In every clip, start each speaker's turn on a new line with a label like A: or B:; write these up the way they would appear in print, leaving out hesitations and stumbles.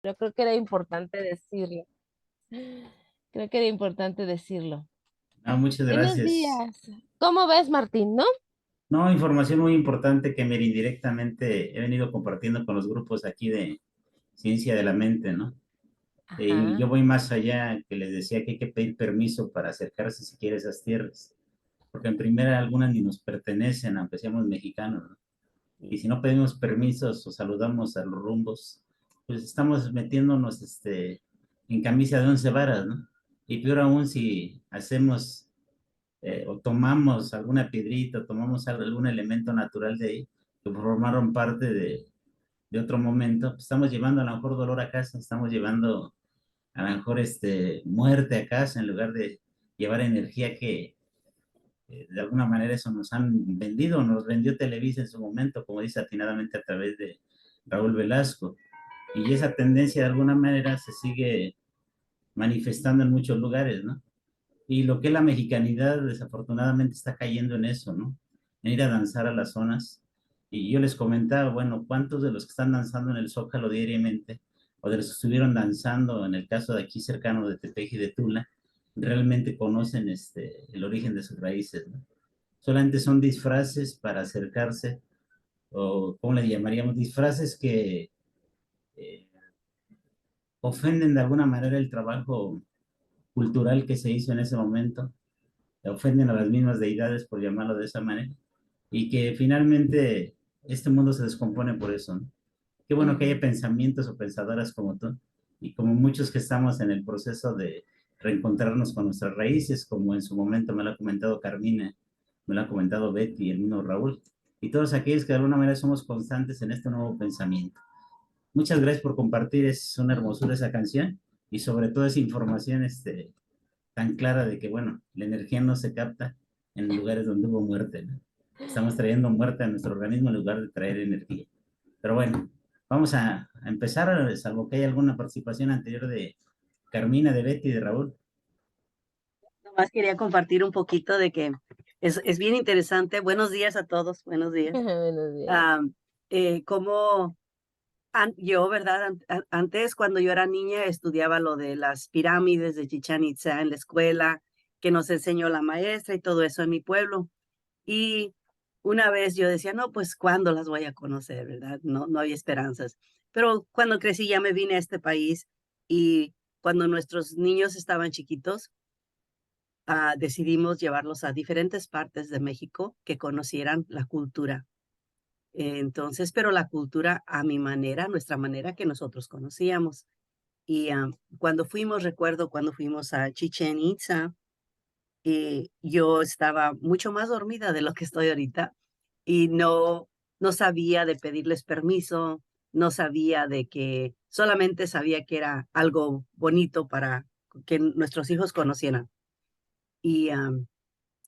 A: Yo creo que era importante decirlo. Creo que era importante decirlo.
B: Ah, muchas
A: Buenos
B: gracias.
A: días. ¿Cómo ves, Martín, no?
B: No, información muy importante que mira, indirectamente he venido compartiendo con los grupos aquí de Ciencia de la Mente, ¿no? Y yo
A: Ajá.
B: voy más allá, que les decía que hay que pedir permiso para acercarse si quiere a esas tierras, porque en primera algunas ni nos pertenecen, aunque seamos mexicanos, ¿no? Y si no pedimos permisos o saludamos a los rumbos, pues estamos metiéndonos en camisa de once varas, ¿no? Y peor aún si hacemos o tomamos alguna piedrita, tomamos algún elemento natural de ahí, que formaron parte de otro momento, pues estamos llevando a lo mejor dolor a casa, estamos llevando a lo mejor muerte a casa en lugar de llevar energía que de alguna manera eso nos han vendido, nos vendió Televisa en su momento, como dice atinadamente a través de Raúl Velasco. Y esa tendencia de alguna manera se sigue manifestando en muchos lugares, ¿no? Y lo que es la mexicanidad, desafortunadamente, está cayendo en eso, ¿no? En ir a danzar a las zonas. Y yo les comentaba, bueno, ¿cuántos de los que están danzando en el Zócalo diariamente, o de los que estuvieron danzando en el caso de aquí cercano de Tepeji y de Tula, realmente conocen el origen de sus raíces, ¿no? Solamente son disfraces para acercarse, o ¿cómo le llamaríamos? Disfraces que eh, ofenden de alguna manera el trabajo cultural que se hizo en ese momento, ofenden a las mismas deidades, por llamarlo de esa manera, y que finalmente este mundo se descompone por eso, ¿no? Qué bueno que haya
A: Ujú.
B: pensamientos o pensadoras como tú, y como muchos que estamos en el proceso de reencontrarnos con nuestras raíces, como en su momento me lo ha comentado Carmina, me lo ha comentado Betty, el mismo Raúl, y todos aquellos que de alguna manera somos constantes en este nuevo pensamiento. Muchas gracias por compartir, es una hermosura esa canción, y sobre todo esa información tan clara de que, bueno, la energía no se capta en lugares donde hubo muerte, ¿no? Estamos trayendo muerte a nuestro organismo en lugar de traer energía. Pero bueno, vamos a empezar, salvo que haya alguna participación anterior de Carmina, de Betty, de Raúl.
C: Nomás quería compartir un poquito de que es bien interesante. Buenos días a todos, buenos días.
A: Buenos días.
C: Ah, Como yo, ¿verdad? Antes, cuando yo era niña, estudiaba lo de las pirámides de Chichén Itzá en la escuela, que nos enseñó la maestra y todo eso en mi pueblo. Y una vez yo decía, no, pues, ¿cuándo las voy a conocer, verdad? No, no había esperanzas. Pero cuando crecí ya me vine a este país y cuando nuestros niños estaban chiquitos, decidimos llevarlos a diferentes partes de México que conocieran la cultura. Entonces, pero la cultura a mi manera, nuestra manera que nosotros conocíamos. Y cuando fuimos, recuerdo cuando fuimos a Chichen Itza, yo estaba mucho más dormida de lo que estoy ahorita y no sabía de pedirles permiso, no sabía de que, solamente sabía que era algo bonito para que nuestros hijos conocieran. Y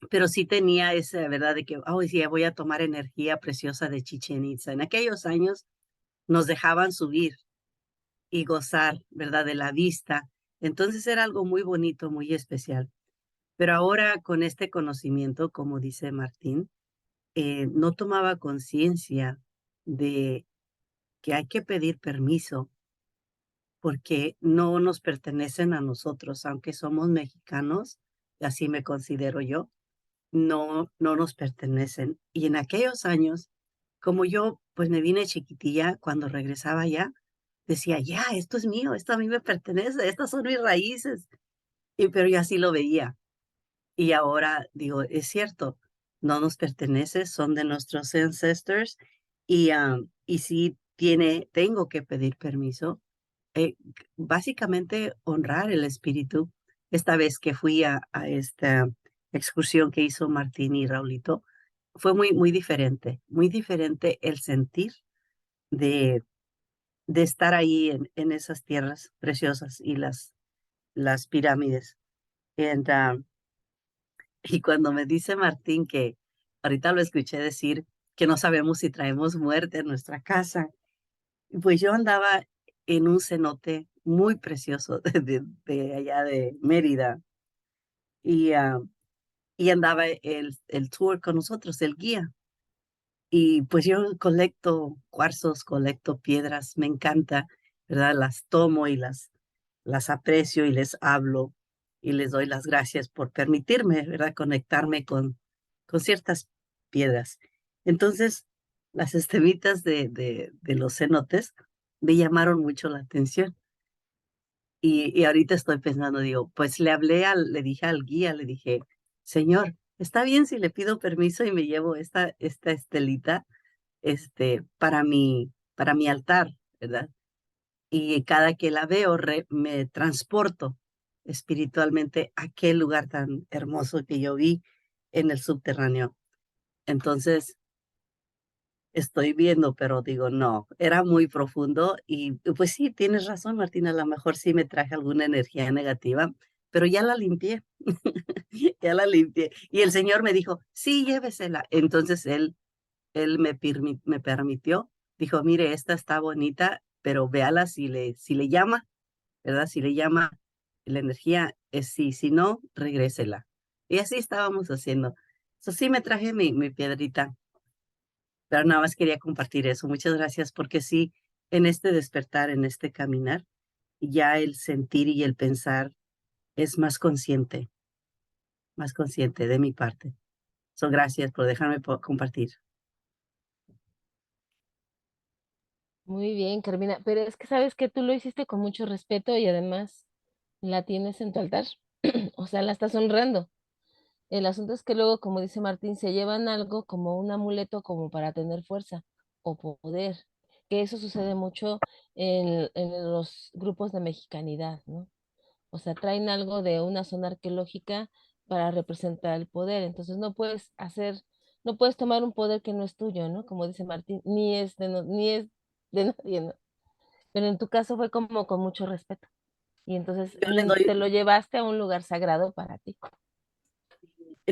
C: pero sí tenía esa verdad de que, oh, sí, voy a tomar energía preciosa de Chichen Itza. En aquellos años nos dejaban subir y gozar, ¿verdad?, de la vista. Entonces era algo muy bonito, muy especial. Pero ahora con este conocimiento, como dice Martín, no tomaba conciencia de que hay que pedir permiso porque no nos pertenecen a nosotros, aunque somos mexicanos, así me considero yo, no nos pertenecen. Y en aquellos años, como yo, pues me vine chiquitilla, cuando regresaba ya, decía, ya, esto es mío, esto a mí me pertenece, estas son mis raíces. Pero yo así lo veía. Y ahora digo, es cierto, no nos pertenece, son de nuestros ancestors y sí tengo que pedir permiso. Básicamente honrar el espíritu. Esta vez que fui a esta excursión que hizo Martín y Raulito, fue muy diferente el sentir de, de estar ahí en esas tierras preciosas y las pirámides. And, y cuando me dice Martín que ahorita lo escuché decir que no sabemos si traemos muerte en nuestra casa, pues yo andaba en un cenote muy precioso de allá de Mérida y, y andaba el tour con nosotros, el guía. Y pues yo colecto cuarzos, colecto piedras, me encanta, ¿verdad? Las tomo y las aprecio y les hablo y les doy las gracias por permitirme, ¿verdad? Conectarme con ciertas piedras. Entonces, las estemitas de los cenotes me llamaron mucho la atención. Y ahorita estoy pensando, digo, pues le dije al guía, le dije, señor, ¿está bien si le pido permiso y me llevo esta estelita, para mi altar, ¿verdad? Y cada que la veo, me transporto espiritualmente a aquel lugar tan hermoso que yo vi en el subterráneo. Entonces, estoy viendo, pero digo, no, era muy profundo y pues sí, tienes razón, Martina, a lo mejor sí me traje alguna energía negativa, pero ya la limpié, ya la limpié. Y el Señor me dijo, sí, llévesela. Entonces él me permitió, dijo, mire, esta está bonita, pero véala si le llama, ¿verdad? Si le llama la energía, es sí, si no, regrésela. Y así estábamos haciendo. Eso sí me traje mi piedrita, pero nada más quería compartir eso. Muchas gracias porque sí, en este despertar, en este caminar, ya el sentir y el pensar es más consciente de mi parte. So, gracias por dejarme compartir.
A: Muy bien, Carmina, pero es que sabes que tú lo hiciste con mucho respeto y además la tienes en tu altar, o sea, la estás honrando. El asunto es que luego, como dice Martín, se llevan algo como un amuleto como para tener fuerza o poder, que eso sucede mucho en los grupos de mexicanidad, ¿no? O sea, traen algo de una zona arqueológica para representar el poder, entonces no puedes tomar un poder que no es tuyo, ¿no? Como dice Martín, ni es de nadie, ¿no? Pero en tu caso fue como con mucho respeto y entonces
C: Yo le doy,
A: te lo llevaste a un lugar sagrado para ti.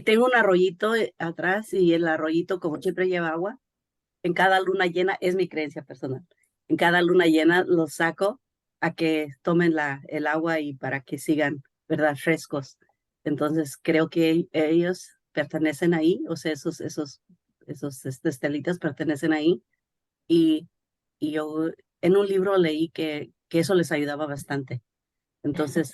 C: tengo un arroyito atrás y el arroyito, como siempre lleva agua, en cada luna llena, es mi creencia personal, en cada luna llena los saco a que tomen el agua y para que sigan, ¿verdad? Frescos. Entonces creo que ellos pertenecen ahí, o sea, esos estelitas pertenecen ahí. Y, y yo en un libro leí que eso les ayudaba bastante. Entonces,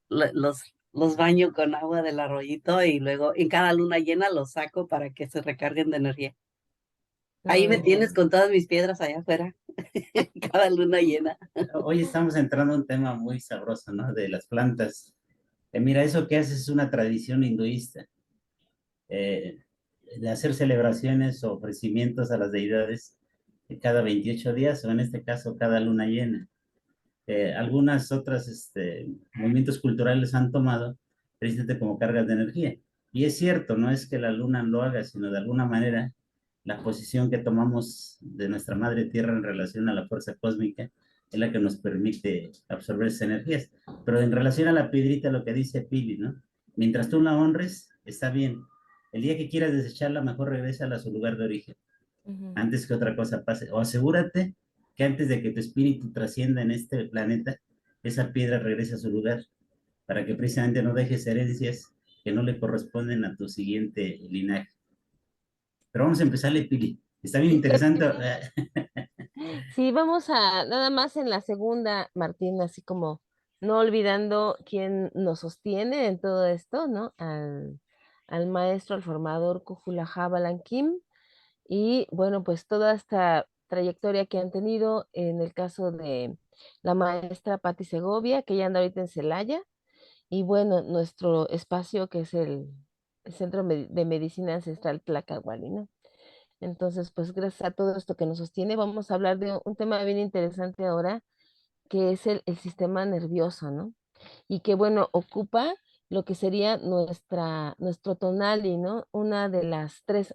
C: los baño con agua del arroyito y luego en cada luna llena los saco para que se recarguen de energía. Ahí me
A: No,
C: tienes con todas mis piedras allá afuera, cada luna llena.
B: Hoy estamos entrando a un tema muy sabroso, ¿no? De las plantas. Mira, eso que haces es una tradición hinduista, eh, de hacer celebraciones o ofrecimientos a las deidades cada 28 días, o en este caso cada luna llena. Algunas otras movimientos culturales han tomado precisamente como cargas de energía. Y es cierto, no es que la luna lo haga, sino de alguna manera la posición que tomamos de nuestra madre tierra en relación a la fuerza cósmica es la que nos permite absorber esas energías. Pero en relación a la piedrita, lo que dice Pili, ¿no? Mientras tú la honres, está bien. El día que quieras desecharla, mejor regresa a su lugar de origen
A: ujú.
B: antes que otra cosa pase. O asegúrate que antes de que tu espíritu trascienda en este planeta, esa piedra regrese a su lugar, para que precisamente no dejes herencias que no le corresponden a tu siguiente linaje. Pero vamos a empezarle, Pili. Está bien
A: Sí,
B: interesante.
A: sí, vamos a nada más en la segunda, Martín, así como no olvidando quién nos sostiene en todo esto, ¿no? Al maestro, al formador Kujula Jabalan Kim, y bueno, pues toda esta trayectoria que han tenido en el caso de la maestra Patti Segovia, que ella anda ahorita en Celaya, y bueno, nuestro espacio que es el Centro de Medicina Ancestral Tlacahuali, ¿no? Entonces, pues gracias a todo esto que nos sostiene, vamos a hablar de un tema bien interesante ahora, que es el sistema nervioso, ¿no? Y que, bueno, ocupa lo que sería nuestro tonali, ¿no? Una de las tres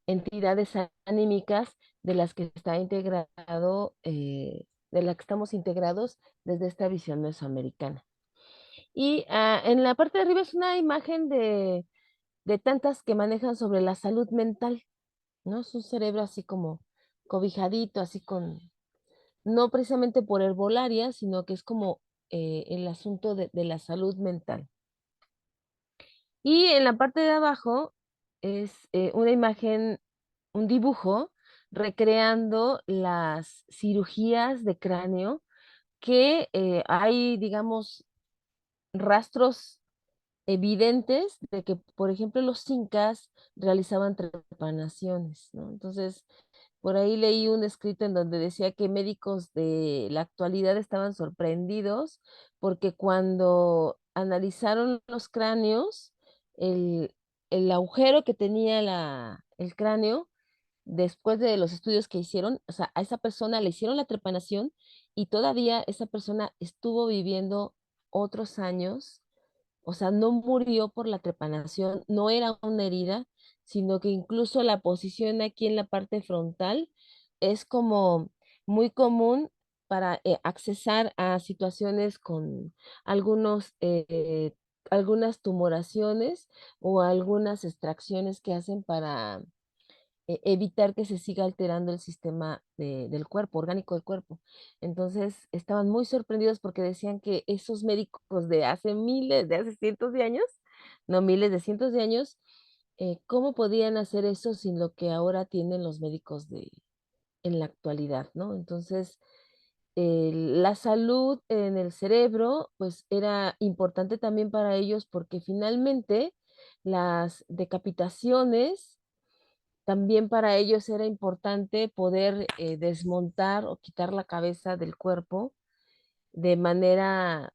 A: entidades anímicas de las que está integrado, de la que estamos integrados desde esta visión mesoamericana. Y en la parte de arriba es una imagen de tantas que manejan sobre la salud mental, ¿no? Es un cerebro así como cobijadito, así con, no precisamente por herbolaria, sino que es como el asunto de la salud mental. Y en la parte de abajo es una imagen, un dibujo recreando las cirugías de cráneo que hay, digamos, rastros evidentes de que, por ejemplo, los incas realizaban trepanaciones, ¿no? Entonces, por ahí leí un escrito en donde decía que médicos de la actualidad estaban sorprendidos porque cuando analizaron los cráneos, el, el agujero que tenía el cráneo, después de los estudios que hicieron, o sea, a esa persona le hicieron la trepanación y todavía esa persona estuvo viviendo otros años, o sea, no murió por la trepanación, no era una herida, sino que incluso la posición aquí en la parte frontal es como muy común para accesar a situaciones con algunos, algunas tumoraciones o algunas extracciones que hacen para evitar que se siga alterando el sistema del cuerpo, orgánico del cuerpo. Entonces, estaban muy sorprendidos porque decían que esos médicos de hace miles, de hace cientos de años, no miles de cientos de años, ¿cómo podían hacer eso sin lo que ahora tienen los médicos en la actualidad, ¿no? Entonces, la salud en el cerebro, pues era importante también para ellos porque finalmente las decapitaciones también para ellos era importante poder desmontar o quitar la cabeza del cuerpo de manera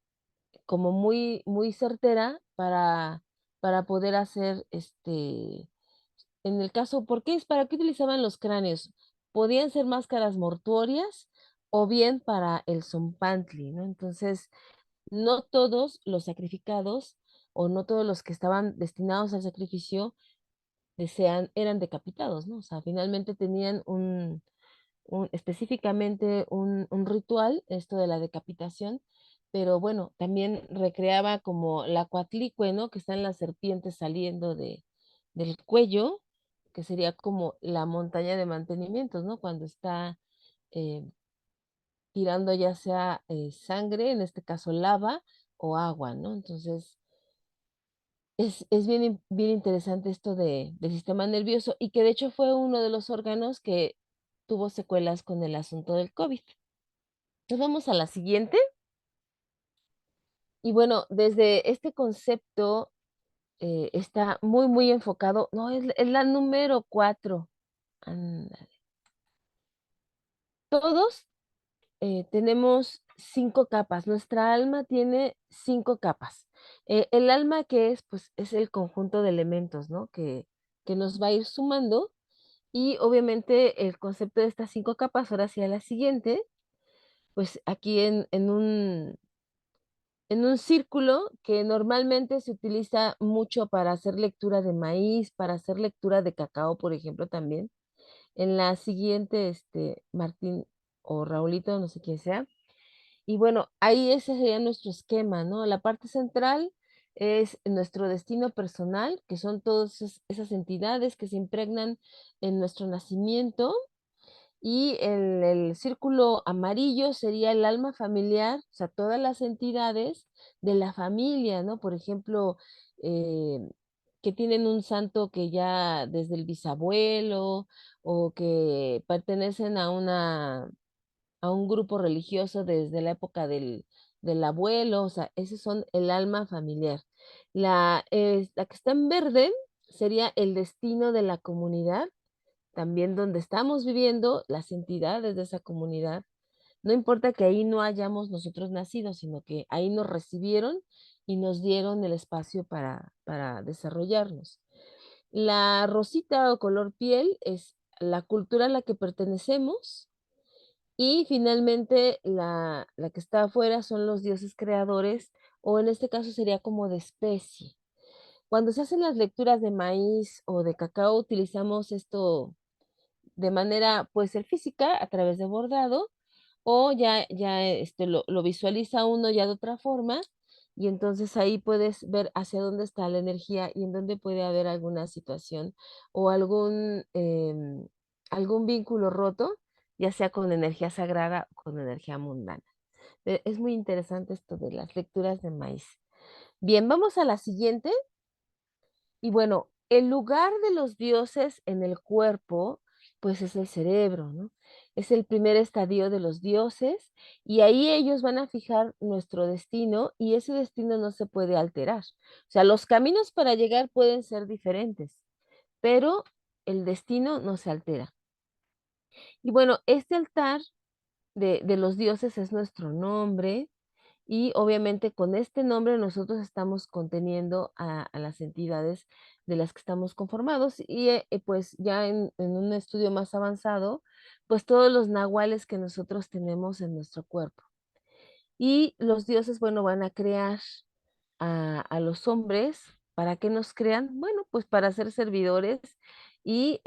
A: como muy, muy certera para poder hacer en el caso, ¿para qué utilizaban los cráneos? Podían ser máscaras mortuorias o bien para el zompantli, ¿no? Entonces, no todos los sacrificados o no todos los que estaban destinados al sacrificio eran decapitados, ¿no? O sea, finalmente tenían específicamente un ritual, esto de la decapitación, pero bueno, también recreaba como la coatlicue, ¿no? Que están las serpientes saliendo del cuello, que sería como la montaña de mantenimientos, ¿no? Cuando está eh, tirando ya sea sangre, en este caso lava o agua, ¿no? Entonces, es bien, bien interesante esto del sistema nervioso y que de hecho fue uno de los órganos que tuvo secuelas con el asunto del COVID. Entonces vamos a la siguiente. Y bueno, desde este concepto está muy, muy enfocado. No, es la número 4. Ándale. Todos tenemos 5 capas. Nuestra alma tiene 5 capas. El alma que es, pues, es el conjunto de elementos, ¿no? Que nos va a ir sumando. Y obviamente el concepto de estas 5 capas, ahora hacia la siguiente, pues aquí en un círculo que normalmente se utiliza mucho para hacer lectura de maíz, para hacer lectura de cacao, por ejemplo, también. En la siguiente, Martín o Raulito, no sé quién sea. Y bueno, ahí ese sería nuestro esquema, ¿no? La parte central es nuestro destino personal, que son todas esas entidades que se impregnan en nuestro nacimiento y el círculo amarillo sería el alma familiar, o sea, todas las entidades de la familia, ¿no? Por ejemplo, eh, que tienen un santo que ya desde el bisabuelo o que pertenecen a un grupo religioso desde la época del abuelo, o sea, esos son el alma familiar. La que está en verde sería el destino de la comunidad, también donde estamos viviendo, las entidades de esa comunidad. No importa que ahí no hayamos nosotros nacido, sino que ahí nos recibieron y nos dieron el espacio para desarrollarnos. La rosita o color piel es la cultura a la que pertenecemos y finalmente la que está afuera son los dioses creadores o en este caso sería como de especie. Cuando se hacen las lecturas de maíz o de cacao utilizamos esto de manera, puede ser física, a través de bordado, o ya lo visualiza uno ya de otra forma, y entonces ahí puedes ver hacia dónde está la energía y en dónde puede haber alguna situación o algún vínculo roto, ya sea con energía sagrada o con energía mundana. Es muy interesante esto de las lecturas de maíz. Bien, vamos a la siguiente. Y bueno, el lugar de los dioses en el cuerpo pues es el cerebro, ¿no? Es el primer estadio de los dioses y ahí ellos van a fijar nuestro destino y ese destino no se puede alterar. O sea, los caminos para llegar pueden ser diferentes, pero el destino no se altera. Y bueno, este altar de los dioses es nuestro nombre y obviamente con este nombre nosotros estamos conteniendo a las entidades de las que estamos conformados y pues ya en un estudio más avanzado, pues todos los nahuales que nosotros tenemos en nuestro cuerpo. Y los dioses, bueno, van a crear a los hombres. ¿Para qué nos crean? Bueno, pues para ser servidores y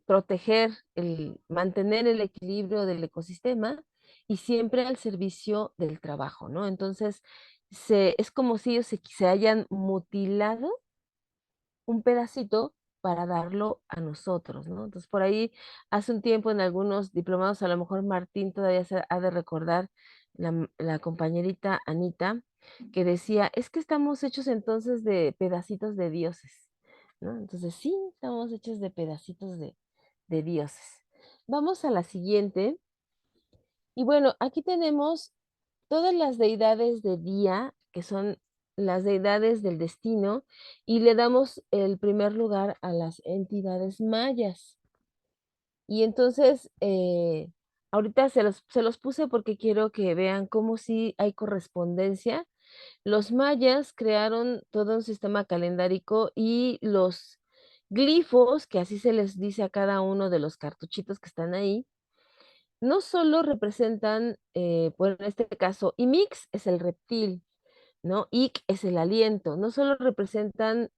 A: proteger, mantener el equilibrio del ecosistema y siempre al servicio del trabajo, ¿no? Entonces, es como si ellos se hayan mutilado un pedacito para darlo a nosotros, ¿no? Entonces, por ahí, hace un tiempo en algunos diplomados, a lo mejor Martín todavía se ha de recordar, la compañerita Anita, que decía, es que estamos hechos entonces de pedacitos de dioses, ¿no? Entonces, sí, estamos hechos de pedacitos de dioses. Vamos a la siguiente. Y bueno, aquí tenemos todas las deidades de día, que son las deidades del destino, y le damos el primer lugar a las entidades mayas. Y entonces, ahorita se los puse porque quiero que vean cómo sí hay correspondencia. Los mayas crearon todo un sistema calendárico y los glifos, que así se les dice a cada uno de los cartuchitos que están ahí, no solo representan, bueno, en este caso, Imix es el reptil, ¿no? Ik es el aliento, no solo representan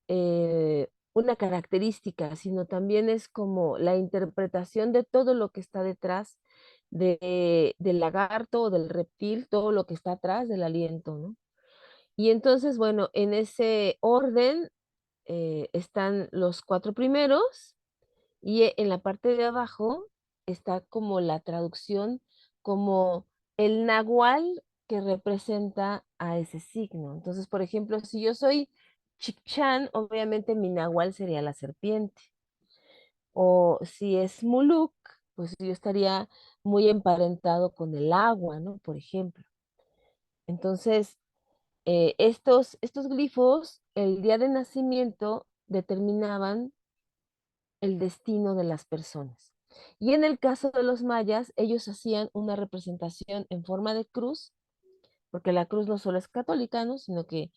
A: una característica, sino también es como la interpretación de todo lo que está detrás del lagarto o del reptil, todo lo que está atrás del aliento, ¿no? Y entonces, bueno, en ese orden están los cuatro primeros y en la parte de abajo está como la traducción, como el nahual que representa a ese signo. Entonces, por ejemplo, si yo soy Chicchán, obviamente mi nahual sería la serpiente. O si es Muluk, pues yo estaría muy emparentado con el agua, ¿no? Por ejemplo. Entonces, estos glifos, el día de nacimiento, determinaban el destino de las personas. Y en el caso de los mayas, ellos hacían una representación en forma de cruz, porque la cruz no solo es católica, ¿no? Sino que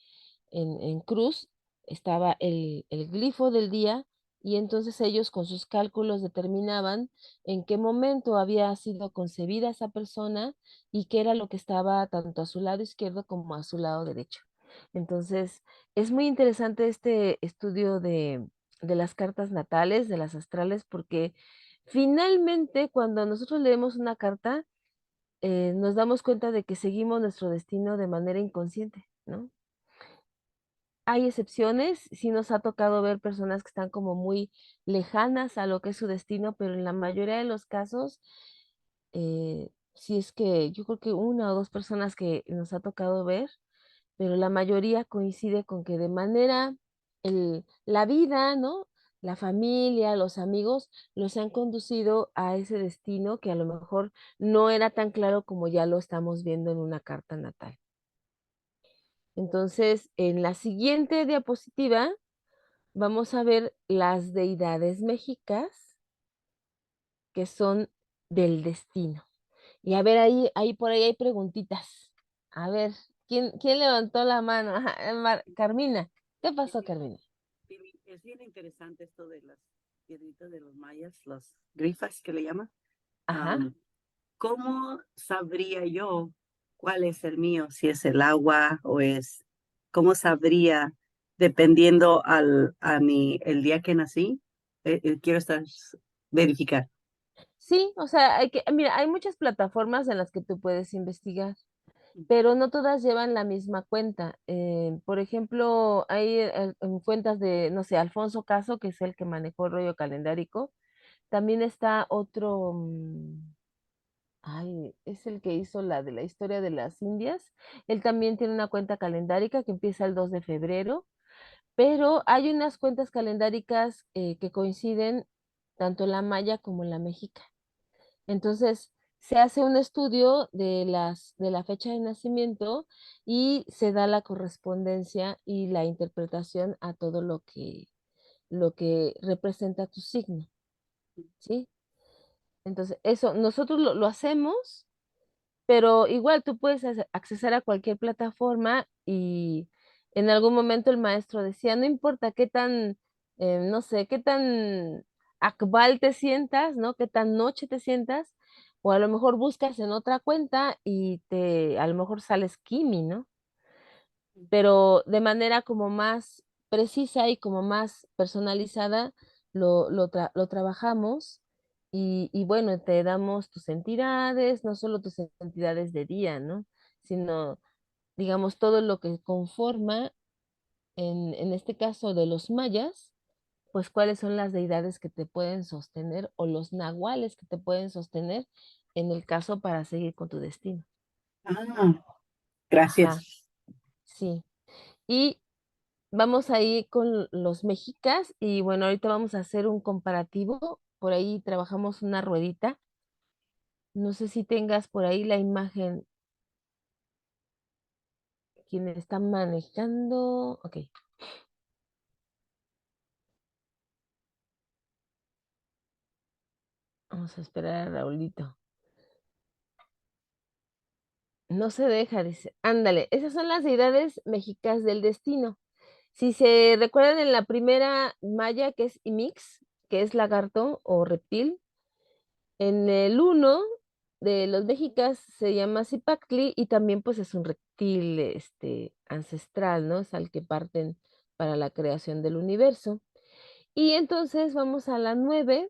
A: en cruz estaba el glifo del día y entonces ellos con sus cálculos determinaban en qué momento había sido concebida esa persona y qué era lo que estaba tanto a su lado izquierdo como a su lado derecho. Entonces, es muy interesante este estudio de las cartas natales, de las astrales, porque finalmente cuando nosotros leemos una carta, nos damos cuenta de que seguimos nuestro destino de manera inconsciente, ¿no? Hay excepciones, sí nos ha tocado ver personas que están como muy lejanas a lo que es su destino, pero en la mayoría de los casos, sí es que yo creo que una o dos personas que nos ha tocado ver, pero la mayoría coincide con que de manera, la vida, ¿no? La familia, los amigos, los han conducido a ese destino que a lo mejor no era tan claro como ya lo estamos viendo en una carta natal. Entonces, en la siguiente diapositiva vamos a ver las deidades mexicas que son del destino. Y a ver, ahí por ahí hay preguntitas. A ver, ¿quién levantó la mano? Ajá, Carmina. ¿Qué pasó, Carmina?
C: Sí, es bien interesante esto de las piedritas de los mayas, los grifas que le llaman.
A: Ajá.
C: Am, ¿Cómo sabría yo cuál es el mío? Si es el agua o es, ¿cómo sabría dependiendo el día que nací? Quiero verificar.
A: Sí, o sea, mira, hay muchas plataformas en las que tú puedes investigar, pero no todas llevan la misma cuenta. Por ejemplo, hay en cuentas de, no sé, Alfonso Caso, que es el que manejó el rollo calendárico. También está otro, ay, es el que hizo la de la historia de las Indias. Él también tiene una cuenta calendárica que empieza el 2 de febrero, pero hay unas cuentas calendáricas que coinciden tanto la maya como la mexica. Entonces, se hace un estudio de la fecha de nacimiento y se da la correspondencia y la interpretación a todo lo que representa tu signo, ¿sí? Entonces, eso, nosotros lo hacemos, pero igual tú puedes accesar a cualquier plataforma y en algún momento el maestro decía, no importa qué tan, no sé, qué tan akbal te sientas, ¿no? Qué tan noche te sientas, o a lo mejor buscas en otra cuenta y a lo mejor sales Kimi, ¿no? Pero de manera como más precisa y como más personalizada lo trabajamos y bueno, te damos tus entidades, no solo tus entidades de día, ¿no? Sino, digamos, todo lo que conforma, en este caso de los mayas, pues cuáles son las deidades que te pueden sostener o los nahuales que te pueden sostener en el caso para seguir con tu destino.
C: Ah,
A: Ajá,
C: gracias.
A: sí. Y vamos ahí con los mexicas y bueno, ahorita vamos a hacer un comparativo. Por ahí trabajamos una ruedita. No sé si tengas por ahí la imagen, quien está manejando. Ok, vamos a esperar a Raulito. No se deja, dice. Ándale, esas son las deidades mexicas del destino. Si se recuerdan en la primera maya, que es Imix, que es lagarto o reptil, en el uno de los mexicas se llama Zipactli y también pues es un reptil ancestral, ¿no? Es al que parten para la creación del universo. Y entonces vamos a la 9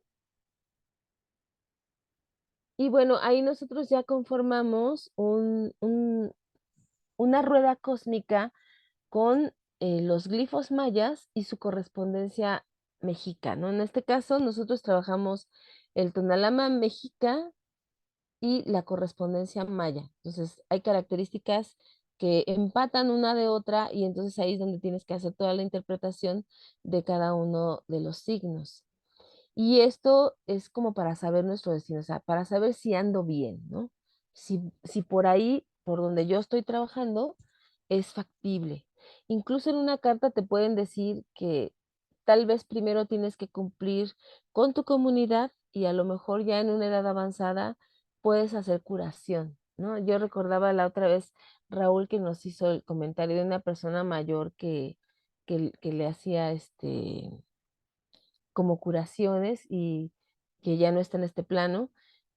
A: y bueno, ahí nosotros ya conformamos una rueda cósmica con los glifos mayas y su correspondencia mexica, ¿no? En este caso nosotros trabajamos el tonalama mexica y la correspondencia maya. Entonces, hay características que empatan una de otra y entonces ahí es donde tienes que hacer toda la interpretación de cada uno de los signos. Y esto es como para saber nuestro destino, o sea, para saber si ando bien, ¿no? Si por ahí, por donde yo estoy trabajando, es factible. Incluso en una carta te pueden decir que tal vez primero tienes que cumplir con tu comunidad y a lo mejor ya en una edad avanzada puedes hacer curación, ¿no? Yo recordaba la otra vez, Raúl, que nos hizo el comentario de una persona mayor que le hacía como curaciones y que ya no está en este plano,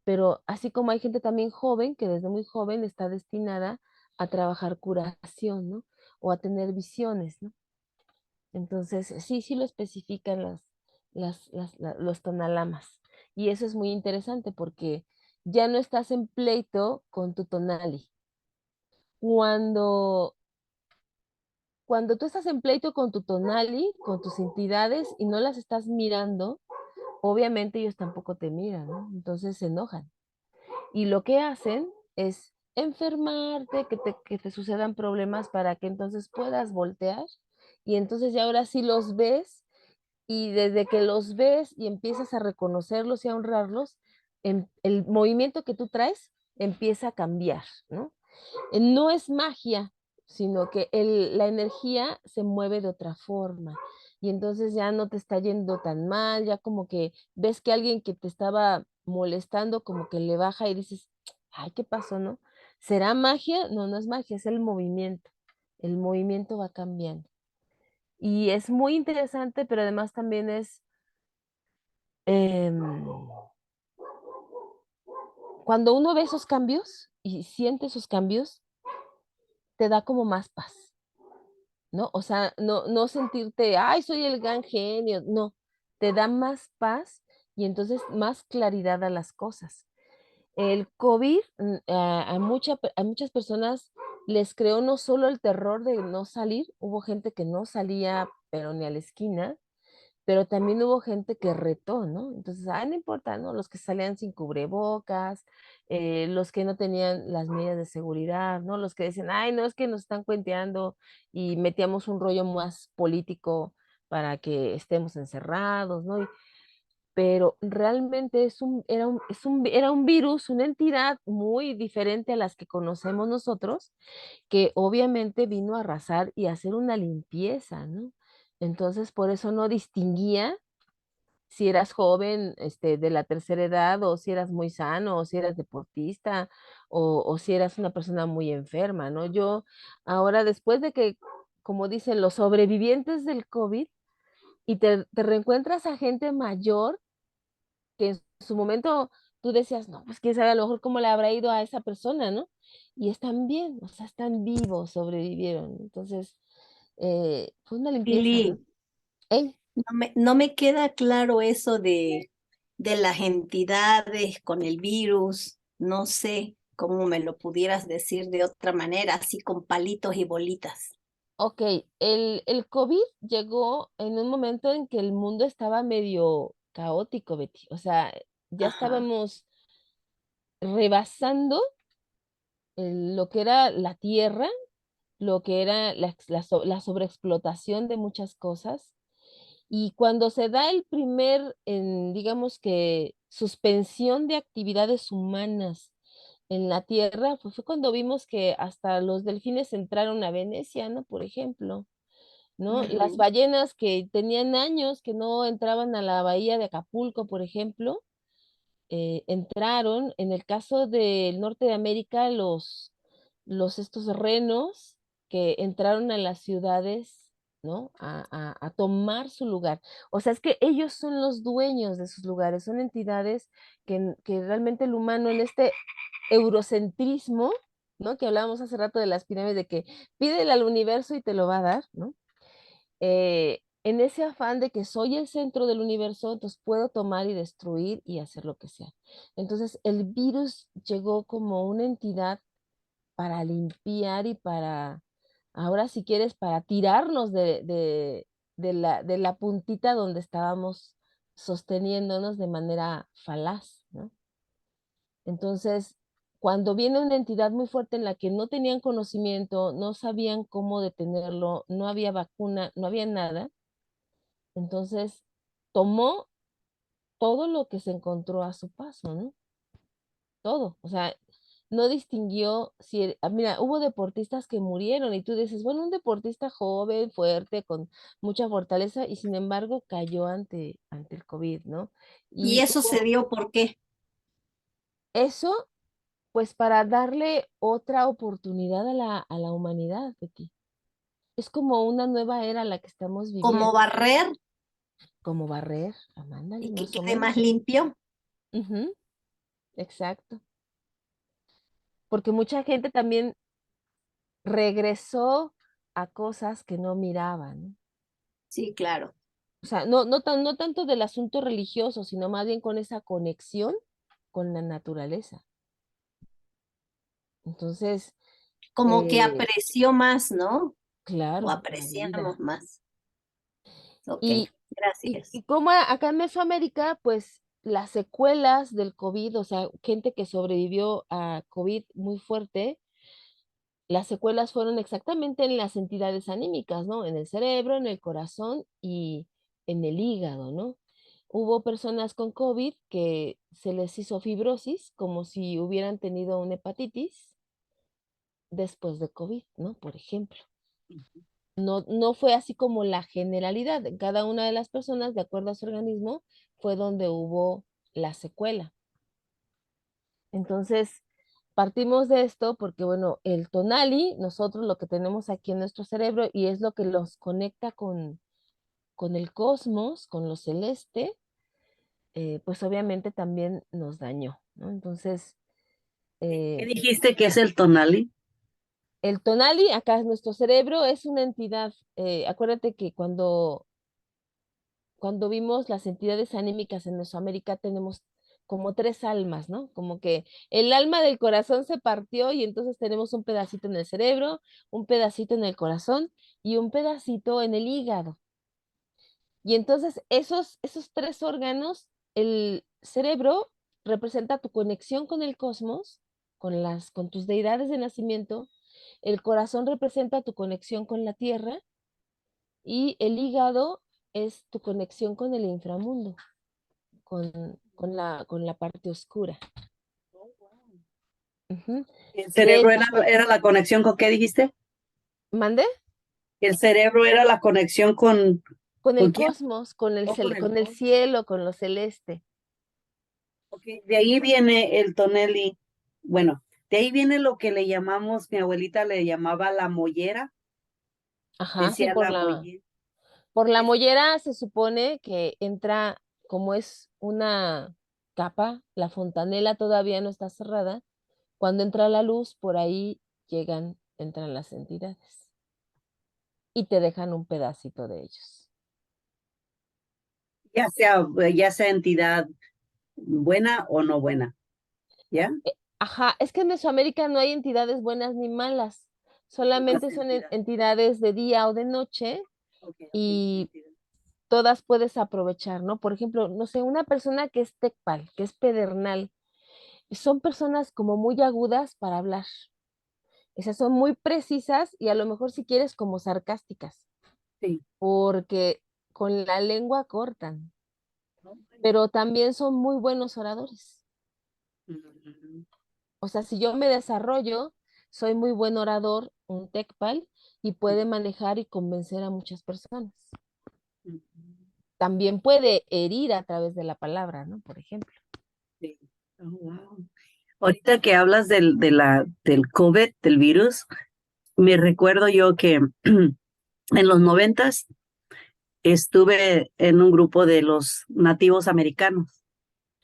A: pero así como hay gente también joven que desde muy joven está destinada a trabajar curación, ¿no? O a tener visiones, ¿no? Entonces, sí lo especifican los tonalamas. Y eso es muy interesante porque ya no estás en pleito con tu tonali. Cuando, cuando tú estás en pleito con tu tonali, con tus entidades y no las estás mirando, obviamente ellos tampoco te miran, ¿no? Entonces se enojan. Y lo que hacen es enfermarte, que te sucedan problemas para que entonces puedas voltear y entonces ya ahora sí los ves y desde que los ves y empiezas a reconocerlos y a honrarlos, el movimiento que tú traes empieza a cambiar, ¿no? No es magia, sino que la energía se mueve de otra forma. Y entonces ya no te está yendo tan mal, ya como que ves que alguien que te estaba molestando, como que le baja y dices, ay, ¿qué pasó, no? ¿Será magia? No, no es magia, es el movimiento. El movimiento va cambiando. Y es muy interesante, pero además también es, em, cuando uno ve esos cambios y siente esos cambios, te da como más paz. ¿No? O sea, no sentirte, ay, soy el gran genio, no, te da más paz y entonces más claridad a las cosas. El COVID a muchas personas les creó no solo el terror de no salir, hubo gente que no salía, pero ni a la esquina, pero también hubo gente que retó, ¿no? Entonces, no importa, ¿no? Los que salían sin cubrebocas, los que no tenían las medidas de seguridad, ¿no? Los que decían, ay, no, es que nos están cuenteando y metíamos un rollo más político para que estemos encerrados, ¿no? pero realmente era un virus, una entidad muy diferente a las que conocemos nosotros, que obviamente vino a arrasar y a hacer una limpieza, ¿no? Entonces, por eso no distinguía si eras joven, de la tercera edad, o si eras muy sano, o si eras deportista, o si eras una persona muy enferma, ¿no? Yo ahora, después de que, como dicen, los sobrevivientes del COVID, y te reencuentras a gente mayor que en su momento tú decías, no, pues quién sabe a lo mejor cómo le habrá ido a esa persona, ¿no? Y están bien, o sea, están vivos, sobrevivieron. Entonces, fue una limpieza, ¿no?
D: Lili,
A: Ey,
D: no me queda claro eso de las entidades con el virus. No sé cómo me lo pudieras decir de otra manera, así con palitos y bolitas.
A: ok, el COVID llegó en un momento en que el mundo estaba medio caótico, Betty. O sea, ya
D: Ajá.
A: estábamos rebasando lo que era la tierra, lo que era la sobreexplotación de muchas cosas. Y cuando se da el primer, digamos que, suspensión de actividades humanas en la Tierra, pues fue cuando vimos que hasta los delfines entraron a Venecia, ¿no? Por ejemplo, ¿no? Las
D: Ujú.
A: ballenas que tenían años que no entraban a la bahía de Acapulco, por ejemplo, entraron. En el caso del norte de América, estos renos que entraron a las ciudades, ¿no? A tomar su lugar. O sea, es que ellos son los dueños de sus lugares, son entidades que realmente el humano en este eurocentrismo, ¿no? Que hablábamos hace rato de las pirámides, de que pídele al universo y te lo va a dar, ¿no? En ese afán de que soy el centro del universo, entonces puedo tomar y destruir y hacer lo que sea. Entonces, el virus llegó como una entidad para limpiar y para, ahora si quieres, para tirarnos de la puntita donde estábamos sosteniéndonos de manera falaz, ¿no? Entonces, cuando viene una entidad muy fuerte en la que no tenían conocimiento, no sabían cómo detenerlo, no había vacuna, no había nada, entonces tomó todo lo que se encontró a su paso, ¿no? Todo, o sea, no distinguió si, mira, hubo deportistas que murieron y tú dices, bueno, un deportista joven, fuerte, con mucha fortaleza y sin embargo cayó ante el COVID, ¿no?
D: ¿Y
A: Y
D: eso se dio por qué?
A: eso, pues para darle otra oportunidad a la humanidad, Betty. Es como una nueva era la que estamos
D: ¿Como
A: viviendo,
D: barrer
A: como barrer, amándale,
D: y que
A: más o
D: quede más
A: menos.
D: limpio?
A: Ujú, exacto. Porque mucha gente también regresó a cosas que no miraban.
D: Sí, claro.
A: O sea, no tanto del asunto religioso, sino más bien con esa conexión con la naturaleza. Entonces,
D: Como que
A: eh,
D: apreció más, ¿no? O
A: claro, la vida.
D: apreciamos más. Ok,
A: Y,
D: gracias.
A: y como acá en Mesoamérica, pues las secuelas del COVID, o sea, gente que sobrevivió a COVID muy fuerte, las secuelas fueron exactamente en las entidades anímicas, ¿no? En el cerebro, en el corazón y en el hígado, ¿no? Hubo personas con COVID que se les hizo fibrosis, como si hubieran tenido una hepatitis después de COVID, ¿no? Por ejemplo. No fue así como la generalidad. En cada una de las personas, de acuerdo a su organismo, fue donde hubo la secuela. Entonces, partimos de esto porque, bueno, el tonali, nosotros lo que tenemos aquí en nuestro cerebro y es lo que los conecta con el cosmos, con lo celeste, pues obviamente también nos dañó, ¿no? Entonces,
C: ¿Qué
A: eh,
C: dijiste que es el tonali?
A: el tonali, acá nuestro cerebro es una entidad, acuérdate que cuando vimos las entidades anímicas en Mesoamérica tenemos como tres almas, ¿no? Como que el alma del corazón se partió y entonces tenemos un pedacito en el cerebro, un pedacito en el corazón y un pedacito en el hígado. Y entonces esos tres órganos, el cerebro representa tu conexión con el cosmos, con tus deidades de nacimiento, el corazón representa tu conexión con la tierra y el hígado es tu conexión con el inframundo, con la parte oscura. Ujú.
C: El
A: De
C: cerebro
A: hecho,
C: era la conexión con, ¿qué dijiste?
A: ¿mande?
C: El cerebro era la conexión
A: Con
C: ¿con
A: el
C: quién?
A: cosmos,
C: Oh, con el
A: con el
C: cosmos.
A: cielo, con lo celeste.
C: Ok, de ahí viene el toneli. Bueno, de ahí viene lo que le llamamos, mi abuelita le llamaba la mollera,
A: Ajá, sí,
C: decía la mollera.
A: por la
C: Es-
A: mollera se supone que entra, como es una capa, la fontanela todavía no está cerrada. Cuando entra la luz, por ahí entran las entidades y te dejan un pedacito de ellos.
C: ya sea entidad buena o no buena, ¿ya?
A: Ajá, es que en Mesoamérica no hay entidades buenas ni malas,
C: Nomás
A: solamente son
C: entidad.
A: entidades de día o de noche
C: Ok, ok,
A: y
C: entidad.
A: todas puedes aprovechar, ¿no? Por ejemplo, no sé, una persona que es tecpal, que es pedernal, son personas como muy agudas para hablar. Esas son muy precisas y a lo mejor si quieres como sarcásticas,
C: Sí.
A: porque con la lengua cortan,
C: ¿No?
A: pero también son muy buenos oradores.
C: Ujú,
A: O sea, si yo me desarrollo, soy muy buen orador, un tecpal, y puede manejar y convencer a muchas personas.
C: ujú.
A: También puede herir a través de la palabra, ¿no? Por ejemplo.
C: Sí. Oh, wow. Ahorita que hablas del COVID, del virus, me recuerdo yo que en los 90 estuve en un grupo de los nativos americanos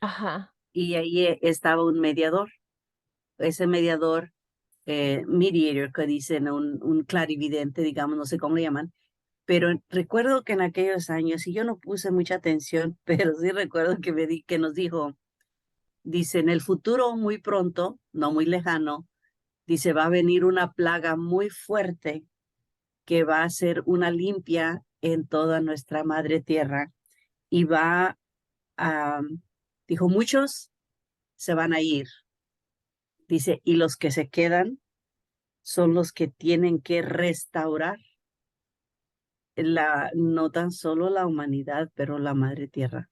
A: Ajá,
C: y ahí estaba un mediador. Ese mediador, mediator, que dicen, un clarividente, digamos, no sé cómo le llaman, pero recuerdo que en aquellos años, y yo no puse mucha atención, pero sí recuerdo que nos dijo, dice, en el futuro muy pronto, no muy lejano, dice, va a venir una plaga muy fuerte que va a ser una limpia en toda nuestra madre tierra y va a, dijo, muchos se van a ir, dice, y los que se quedan son los que tienen que restaurar no tan solo la humanidad, pero la madre tierra.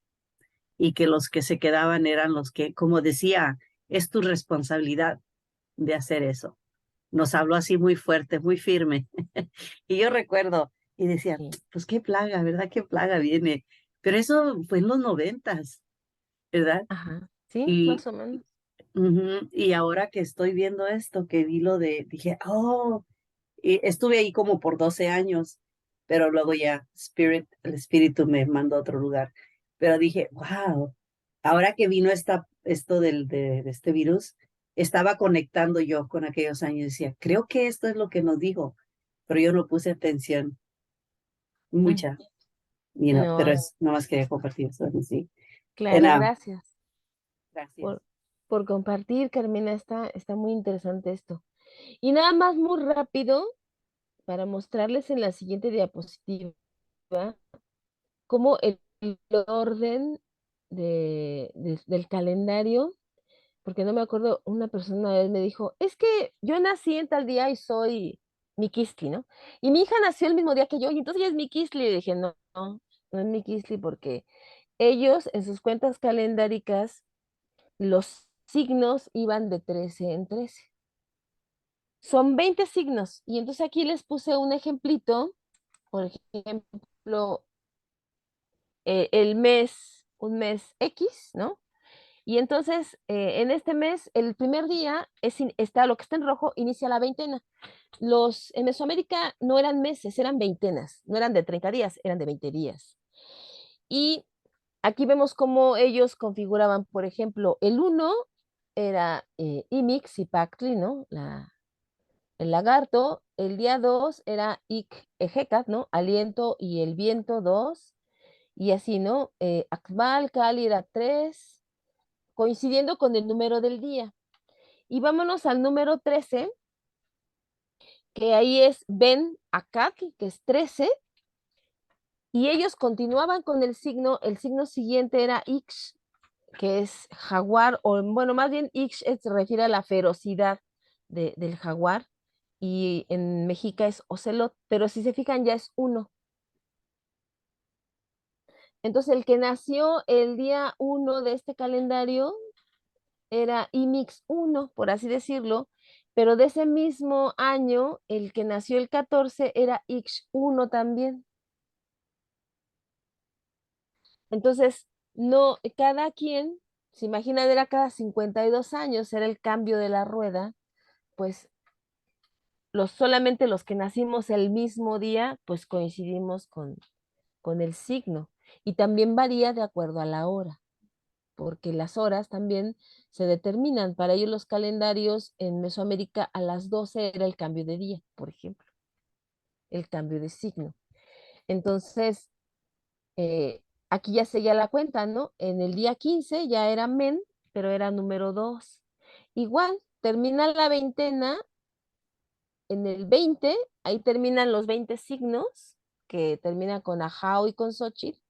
C: Y que los que se quedaban eran los que, como decía, es tu responsabilidad de hacer eso. Nos habló así muy fuerte, muy firme. Y yo recuerdo y decía,
A: sí,
C: pues qué plaga, ¿verdad? Qué plaga viene. Pero eso fue en los 90, ¿verdad?
A: ajá, sí,
C: Y,
A: más o menos.
C: y ahora que estoy viendo esto, que vi dije, oh, y estuve ahí como por 12 años, pero luego ya el espíritu me mandó a otro lugar. Pero dije, wow, ahora que vino esto de este virus, estaba conectando yo con aquellos años y decía, creo que esto es lo que nos dijo, pero yo no puse atención
A: Mm,
C: mucha, pero
A: no,
C: es, no más quería compartir eso, sí.
A: claro,
C: Ah,
A: gracias
C: gracias.
A: por, por compartir, Carmina, está muy interesante esto. Y nada más muy rápido para mostrarles en la siguiente diapositiva cómo el orden del calendario, porque no me acuerdo, una persona una vez me dijo, es que yo nací en tal día y soy Miquistli, ¿no? Y mi hija nació el mismo día que yo, y entonces ella es Miquistli. Y dije, no, no, no es Miquistli porque ellos en sus cuentas calendáricas, los signos iban de 13 en 13. Son 20 signos, y entonces aquí les puse un ejemplito, por ejemplo, un mes X, ¿no? Y entonces, en este mes, el primer día está lo que está en rojo, inicia la veintena. En Mesoamérica no eran meses, eran veintenas, no eran de 30 días, eran de 20 días. Y aquí vemos cómo ellos configuraban, por ejemplo, el uno era Imix y Pactli, ¿no? El lagarto. El día 2 era Ejecat, ¿no? Aliento y el viento 2. Y así, ¿no? Akbal, Kali era 3, coincidiendo con el número del día. Y vámonos al número 13, que ahí es Ben Akatl, que es 13, y ellos continuaban con el signo siguiente era Ix, que es jaguar, o bueno, más bien Ix se refiere a la ferocidad del jaguar, y en México es ocelot, pero si se fijan ya es uno. Entonces, el que nació el día 1 de este calendario era IMIX 1, por así decirlo, pero de ese mismo año, el que nació el 14 era IX 1 también. Entonces, no, cada quien, se imaginan, era cada 52 años, era el cambio de la rueda, pues solamente los que nacimos el mismo día, pues coincidimos con el signo. Y también varía de acuerdo a la hora, porque las horas también se determinan. Para ellos los calendarios en Mesoamérica a las 12 era el cambio de día, por ejemplo, el cambio de signo. Entonces, aquí ya seguía la cuenta, ¿no? En el día 15 ya era Men, pero era número 2. Igual, termina la veintena, en el 20, ahí terminan los 20 signos, que termina con Ajao y con Xochitl.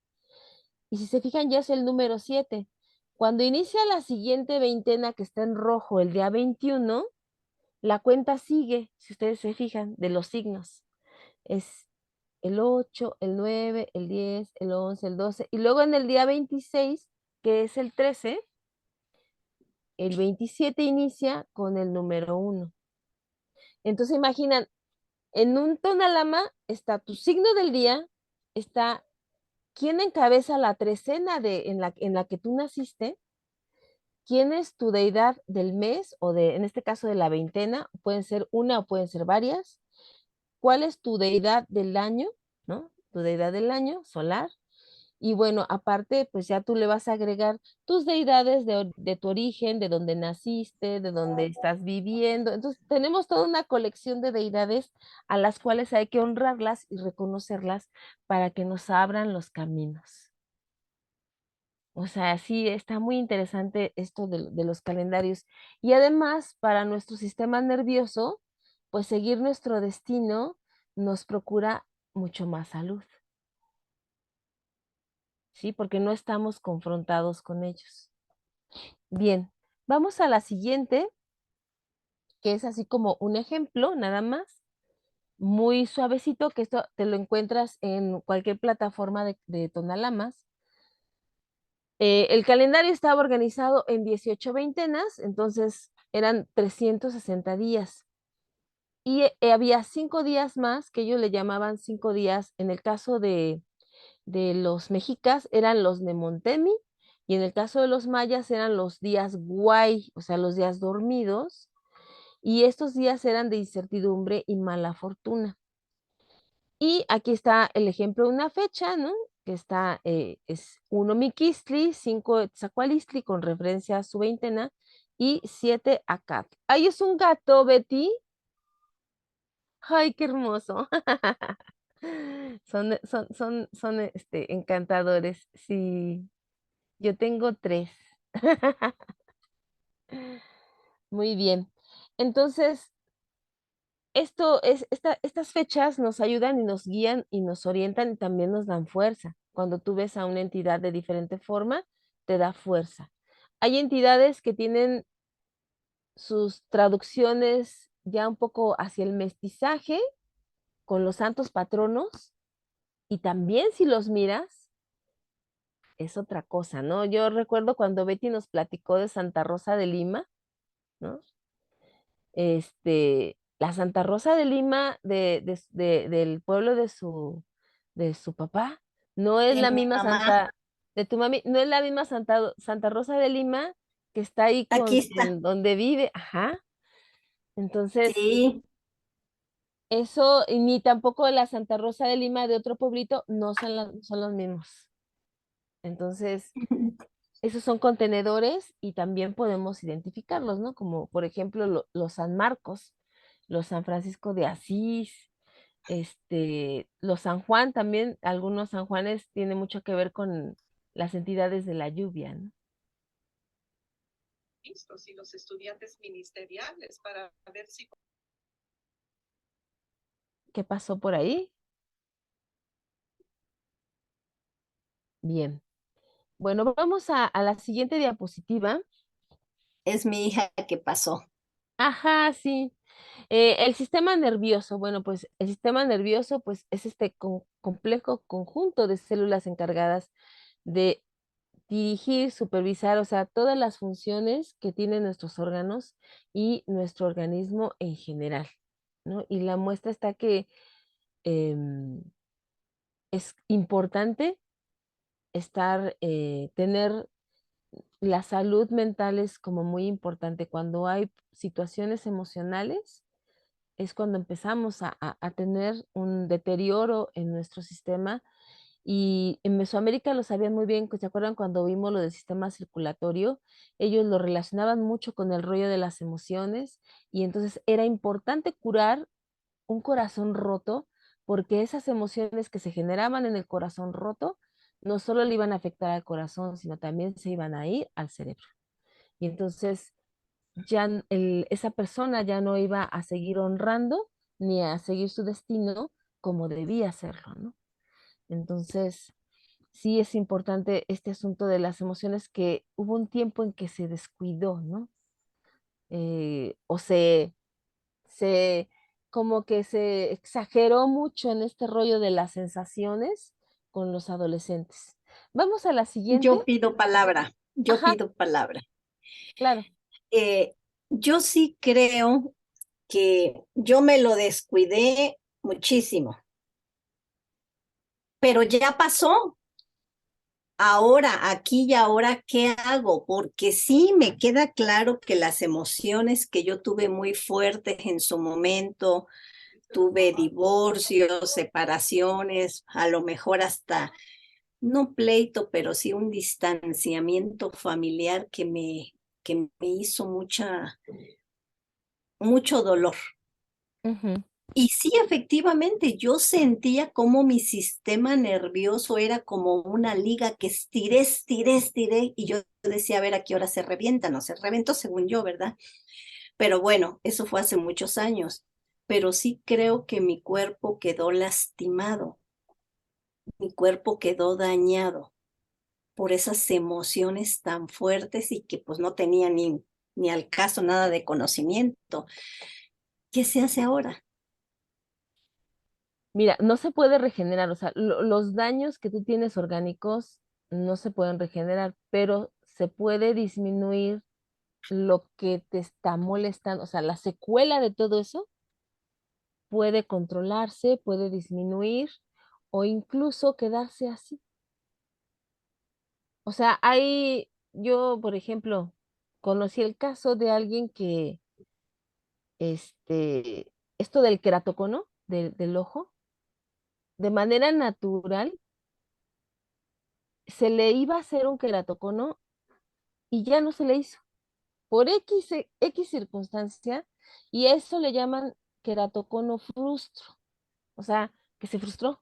A: Y si se fijan, ya es el número 7. Cuando inicia la siguiente veintena, que está en rojo, el día 21, la cuenta sigue, si ustedes se fijan, de los signos. Es el 8, el 9, el 10, el 11, el 12. Y luego en el día 26, que es el 13, el 27 inicia con el número 1. Entonces imaginan, en un tonalama está tu signo del día, está quién encabeza la trecena en la que tú naciste, quién es tu deidad del mes o en este caso de la veintena, pueden ser una o pueden ser varias, cuál es tu deidad del año, ¿no? Tu deidad del año solar. Y bueno, aparte, pues ya tú le vas a agregar tus deidades de tu origen, de donde naciste, de donde estás viviendo. Entonces, tenemos toda una colección de deidades a las cuales hay que honrarlas y reconocerlas para que nos abran los caminos. O sea, sí, está muy interesante esto de los calendarios. Y además, para nuestro sistema nervioso, pues seguir nuestro destino nos procura mucho más salud, ¿sí? Porque no estamos confrontados con ellos. Bien, vamos a la siguiente, que es así como un ejemplo, nada más, muy suavecito, que esto te lo encuentras en cualquier plataforma de Tonalamas. El calendario estaba organizado en 18 veintenas, entonces eran 360 días. Y había 5 días más que ellos le llamaban 5 días. En el caso de los mexicas eran los Nemontemi y en el caso de los mayas eran los días guay, o sea, los días dormidos. Y estos días eran de incertidumbre y mala fortuna. Y aquí está el ejemplo de una fecha, ¿no? Que está, es 1 Miquistli, 5 Tzacualistli, con referencia a su veintena, y 7 Acat. Ahí es un gato, Betty. Ay, qué hermoso. Son encantadores. Sí, yo tengo 3. Muy bien. Entonces, estas fechas nos ayudan y nos guían y nos orientan y también nos dan fuerza. Cuando tú ves a una entidad de diferente forma, te da fuerza. Hay entidades que tienen sus traducciones ya un poco hacia el mestizaje con los santos patronos y también si los miras, es otra cosa, ¿no? Yo recuerdo cuando Betty nos platicó de Santa Rosa de Lima, ¿no? La Santa Rosa de Lima del pueblo de su papá, no es
D: De
A: la
D: mi
A: misma
D: mamá,
A: Santa, de tu mami, no es la misma Santa Rosa de Lima que está ahí
D: aquí está.
A: donde vive, ajá. Entonces,
D: Sí,
A: eso, y ni tampoco la Santa Rosa de Lima de otro pueblito, no son los mismos. Entonces, esos son contenedores y también podemos identificarlos, ¿no? Como por ejemplo los San Marcos, los San Francisco de Asís, los San Juan también, algunos San Juanes tienen mucho que ver con las entidades de la lluvia, ¿no?
E: Y los estudiantes ministeriales para ver si...
A: ¿Qué pasó por ahí? Bien. Bueno, vamos a la siguiente diapositiva.
D: es mi hija que pasó.
A: Ajá, sí. El sistema nervioso, bueno, pues el sistema nervioso pues es este complejo conjunto de células encargadas de dirigir, supervisar, o sea, todas las funciones que tienen nuestros órganos y nuestro organismo en general, ¿no? Y la muestra está que em, es importante tener la salud mental es como muy importante. Cuando hay situaciones emocionales, es cuando empezamos a tener un deterioro en nuestro sistema. Y en Mesoamérica lo sabían muy bien, ¿se acuerdan cuando vimos lo del sistema circulatorio? Ellos lo relacionaban mucho con el rollo de las emociones y entonces era importante curar un corazón roto porque esas emociones que se generaban en el corazón roto no solo le iban a afectar al corazón, sino también se iban a ir al cerebro. Y entonces esa persona ya no iba a seguir honrando ni a seguir su destino como debía hacerlo, ¿no? Entonces, sí es importante este asunto de las emociones que hubo un tiempo en que se descuidó, ¿no? O se, como que se exageró mucho en este rollo de las sensaciones con los adolescentes. Vamos a la siguiente.
D: Yo pido palabra, yo
A: Ajá,
D: pido palabra.
A: claro.
D: Eh, yo sí creo que yo me lo descuidé muchísimo, pero ya pasó. Ahora, aquí y ahora, ¿qué hago? Porque sí me queda claro que las emociones que yo tuve muy fuertes en su momento, tuve divorcios, separaciones, a lo mejor hasta, no pleito, pero sí un distanciamiento familiar que me hizo mucho dolor.
A: Ujú.
D: Y sí, efectivamente, yo sentía como mi sistema nervioso era como una liga que estiré, y yo decía, a ver a qué hora se revienta, no se reventó según yo, ¿verdad? Pero bueno, eso fue hace muchos años. Pero sí creo que mi cuerpo quedó lastimado, mi cuerpo quedó dañado por esas emociones tan fuertes y que pues no tenía ni al caso nada de conocimiento. ¿Qué se hace ahora?
A: Mira, no se puede regenerar, o sea, los daños que tú tienes orgánicos no se pueden regenerar, pero se puede disminuir lo que te está molestando, o sea, la secuela de todo eso puede controlarse, puede disminuir o incluso quedarse así. O sea, yo, por ejemplo, conocí el caso de alguien que, esto del queratocono, del ojo, de manera natural, se le iba a hacer un queratocono y ya no se le hizo, por X circunstancia, y eso le llaman queratocono frustro, o sea, que se frustró.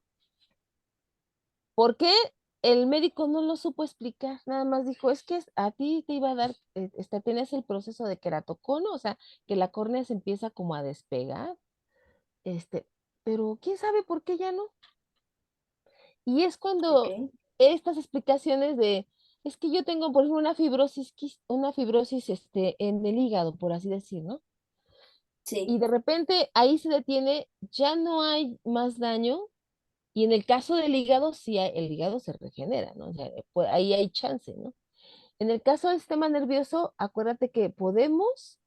A: ¿Por qué? El médico no lo supo explicar, nada más dijo, es que a ti te iba a dar, tienes el proceso de queratocono, o sea, que la córnea se empieza como a despegar, este, pero quién sabe por qué ya no. Y es cuando
D: Ok,
A: estas explicaciones de, es que yo tengo, por ejemplo, una fibrosis, en el hígado, por así decir, ¿no?
D: sí.
A: Y de repente ahí se detiene, ya no hay más daño, y en el caso del hígado, sí, el hígado se regenera, ¿no? O sea, ahí hay chance, ¿no? En el caso del sistema nervioso, acuérdate que podemos,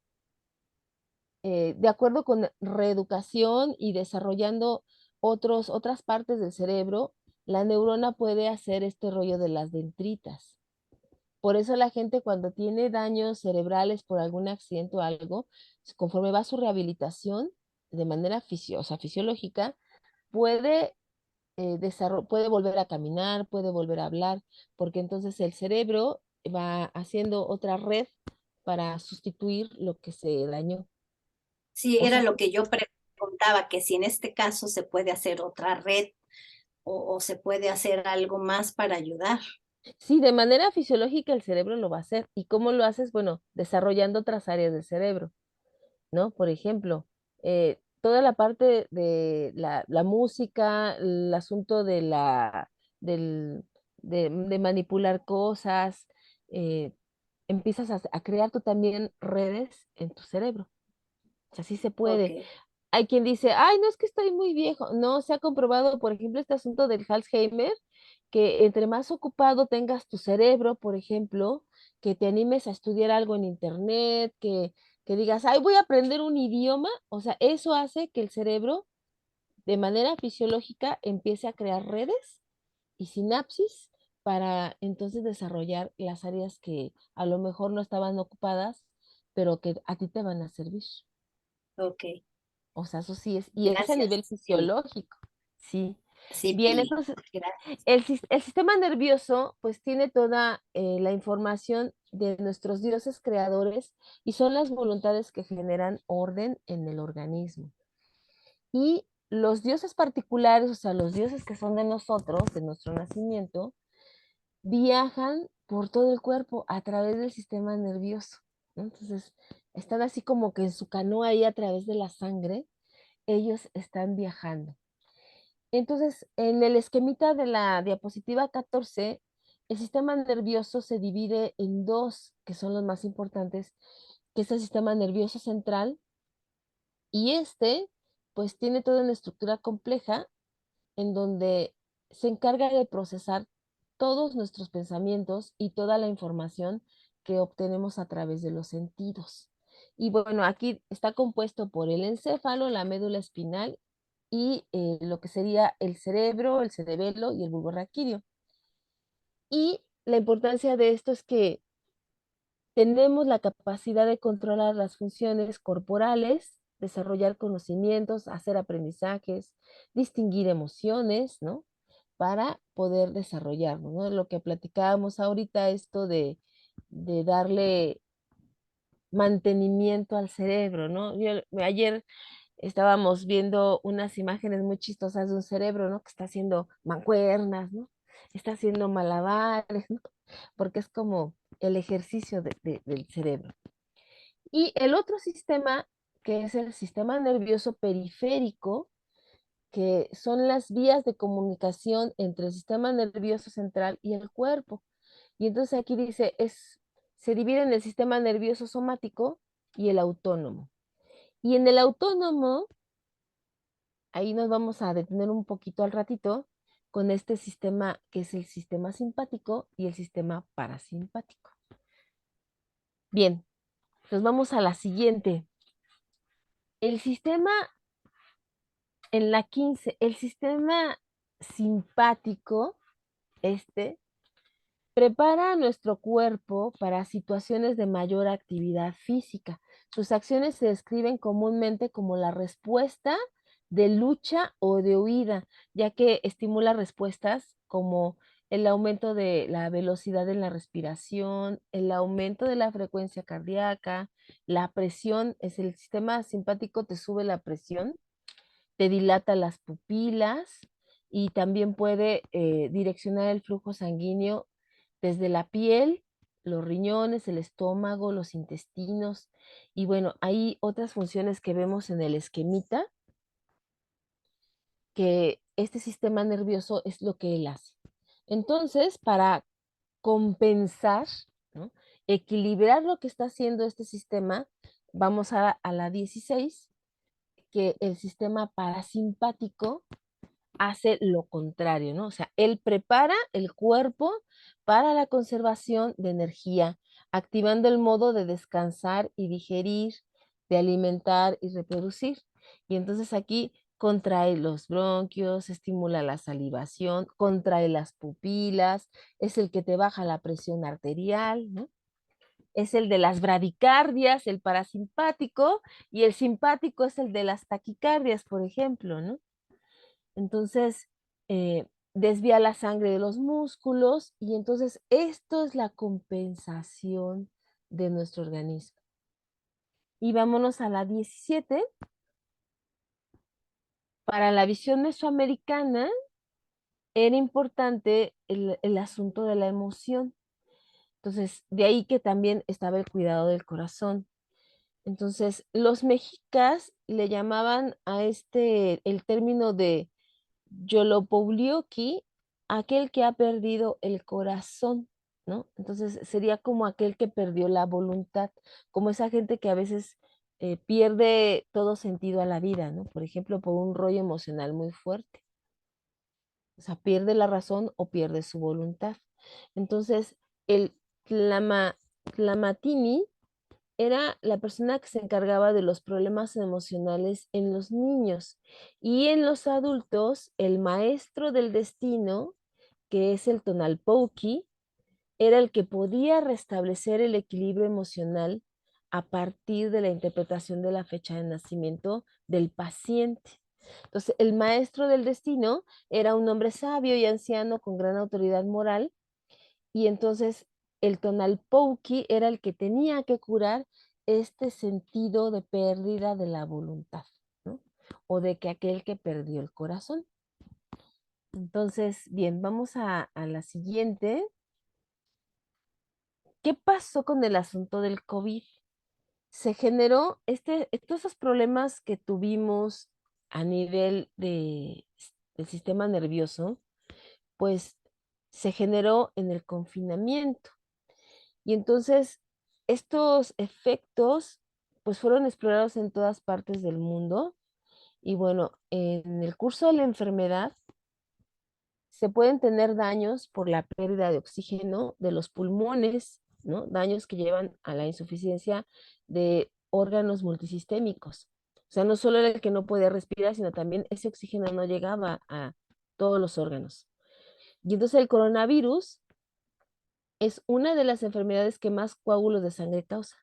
A: de acuerdo con reeducación y desarrollando otras partes del cerebro, la neurona puede hacer este rollo de las dendritas. Por eso la gente cuando tiene daños cerebrales por algún accidente o algo, conforme va su rehabilitación de manera o sea, fisiológica, puede, puede volver a caminar, puede volver a hablar, porque entonces el cerebro va haciendo otra red para sustituir lo que se dañó.
D: Sí,
A: O
D: era
A: sea,
D: lo que yo preguntaba, que si en este caso se puede hacer otra red o se puede hacer algo más para ayudar.
A: sí, de manera fisiológica el cerebro lo va a hacer. ¿Y cómo lo haces? Bueno, desarrollando otras áreas del cerebro, ¿no? Por ejemplo, toda la parte de la música, el asunto del, de manipular cosas, eh, empiezas a crear tú también redes en tu cerebro. O sea, sí se
D: Ok,
A: puede. Hay quien dice, ay, no es que estoy muy viejo. No, se ha comprobado, por ejemplo, este asunto del Alzheimer, que entre más ocupado tengas tu cerebro, por ejemplo, que te animes a estudiar algo en internet, que digas, ay, voy a aprender un idioma, o sea, eso hace que el cerebro de manera fisiológica empiece a crear redes y sinapsis para entonces desarrollar las áreas que a lo mejor no estaban ocupadas, pero que a ti te van a servir.
D: Ok,
A: O sea, eso sí es, y es a nivel
D: gracias. Sí,
A: fisiológico. Sí.
D: sí,
A: Bien,
D: Pili.
A: entonces
D: Gracias.
A: el sistema nervioso pues tiene toda la información de nuestros dioses creadores y son las voluntades que generan orden en el organismo. Y los dioses particulares, o sea, los dioses que son de nosotros, de nuestro nacimiento, viajan por todo el cuerpo a través del sistema nervioso, ¿no? Entonces, están así como que en su canoa ahí a través de la sangre, ellos están viajando. Entonces, en el esquemita de la diapositiva 14, el sistema nervioso se divide en dos, que son los más importantes, que es el sistema nervioso central, y pues tiene toda una estructura compleja en donde se encarga de procesar todos nuestros pensamientos y toda la información que obtenemos a través de los sentidos. Y bueno, aquí está compuesto por el encéfalo, la médula espinal y lo que sería el cerebro, el cerebelo y el bulbo raquídeo. Y la importancia de esto es que tenemos la capacidad de controlar las funciones corporales, desarrollar conocimientos, hacer aprendizajes, distinguir emociones, ¿no? Para poder desarrollarnos, ¿no? Lo que platicábamos ahorita, esto de darle mantenimiento al cerebro, ¿no? Ayer estábamos viendo unas imágenes muy chistosas de un cerebro, ¿no? Que está haciendo mancuernas, ¿no? Está haciendo malabares, ¿no? Porque es como el ejercicio del cerebro. Y el otro sistema, que es el sistema nervioso periférico, que son las vías de comunicación entre el sistema nervioso central y el cuerpo. Y entonces aquí dice, se divide en el sistema nervioso somático y el autónomo. Y en el autónomo, ahí nos vamos a detener un poquito al ratito con este sistema que es el sistema simpático y el sistema parasimpático. Bien, nos vamos a la siguiente. El sistema, en la 15, el sistema simpático, prepara a nuestro cuerpo para situaciones de mayor actividad física. Sus acciones se describen comúnmente como la respuesta de lucha o de huida, ya que estimula respuestas como el aumento de la velocidad en la respiración, el aumento de la frecuencia cardíaca, la presión, es el sistema simpático te sube la presión, te dilata las pupilas y también puede direccionar el flujo sanguíneo desde la piel, los riñones, el estómago, los intestinos. Y bueno, hay otras funciones que vemos en el esquemita, que este sistema nervioso es lo que él hace. Entonces, para compensar, ¿no? Equilibrar lo que está haciendo este sistema, vamos a la 16, que el sistema parasimpático hace lo contrario, ¿no? O sea, él prepara el cuerpo para la conservación de energía, activando el modo de descansar y digerir, de alimentar y reproducir. Y entonces aquí contrae los bronquios, estimula la salivación, contrae las pupilas, es el que te baja la presión arterial, ¿no? Es el de las bradicardias, el parasimpático, y el simpático es el de las taquicardias, por ejemplo, ¿no? Entonces, desvía la sangre de los músculos y entonces esto es la compensación de nuestro organismo. Y vámonos a la 17. Para la visión mesoamericana era importante el asunto de la emoción. Entonces, de ahí que también estaba el cuidado del corazón. Entonces, los mexicas le llamaban a el término de Yolopoulioki, aquel que ha perdido el corazón, ¿no? Entonces sería como aquel que perdió la voluntad, como esa gente que a veces pierde todo sentido a la vida, ¿no? Por ejemplo, por un rollo emocional muy fuerte. O sea, pierde la razón o pierde su voluntad. Entonces, el Tlamatini era la persona que se encargaba de los problemas emocionales en los niños y en los adultos, el maestro del destino, que es el Tonalpouki, era el que podía restablecer el equilibrio emocional a partir de la interpretación de la fecha de nacimiento del paciente. Entonces, el maestro del destino era un hombre sabio y anciano con gran autoridad moral, y entonces el Tonalpouki era el que tenía que curar este sentido de pérdida de la voluntad, ¿no? O de que aquel que perdió el corazón. Entonces, bien, vamos a la siguiente. ¿Qué pasó con el asunto del COVID? Se generó todos esos problemas que tuvimos a nivel del sistema nervioso, pues se generó en el confinamiento. Y entonces estos efectos pues fueron explorados en todas partes del mundo. Y bueno, en el curso de la enfermedad se pueden tener daños por la pérdida de oxígeno de los pulmones, ¿no? Daños que llevan a la insuficiencia de órganos multisistémicos. O sea, no solo era el que no podía respirar, sino también ese oxígeno no llegaba a todos los órganos. Y entonces el coronavirus es una de las enfermedades que más coágulos de sangre causa,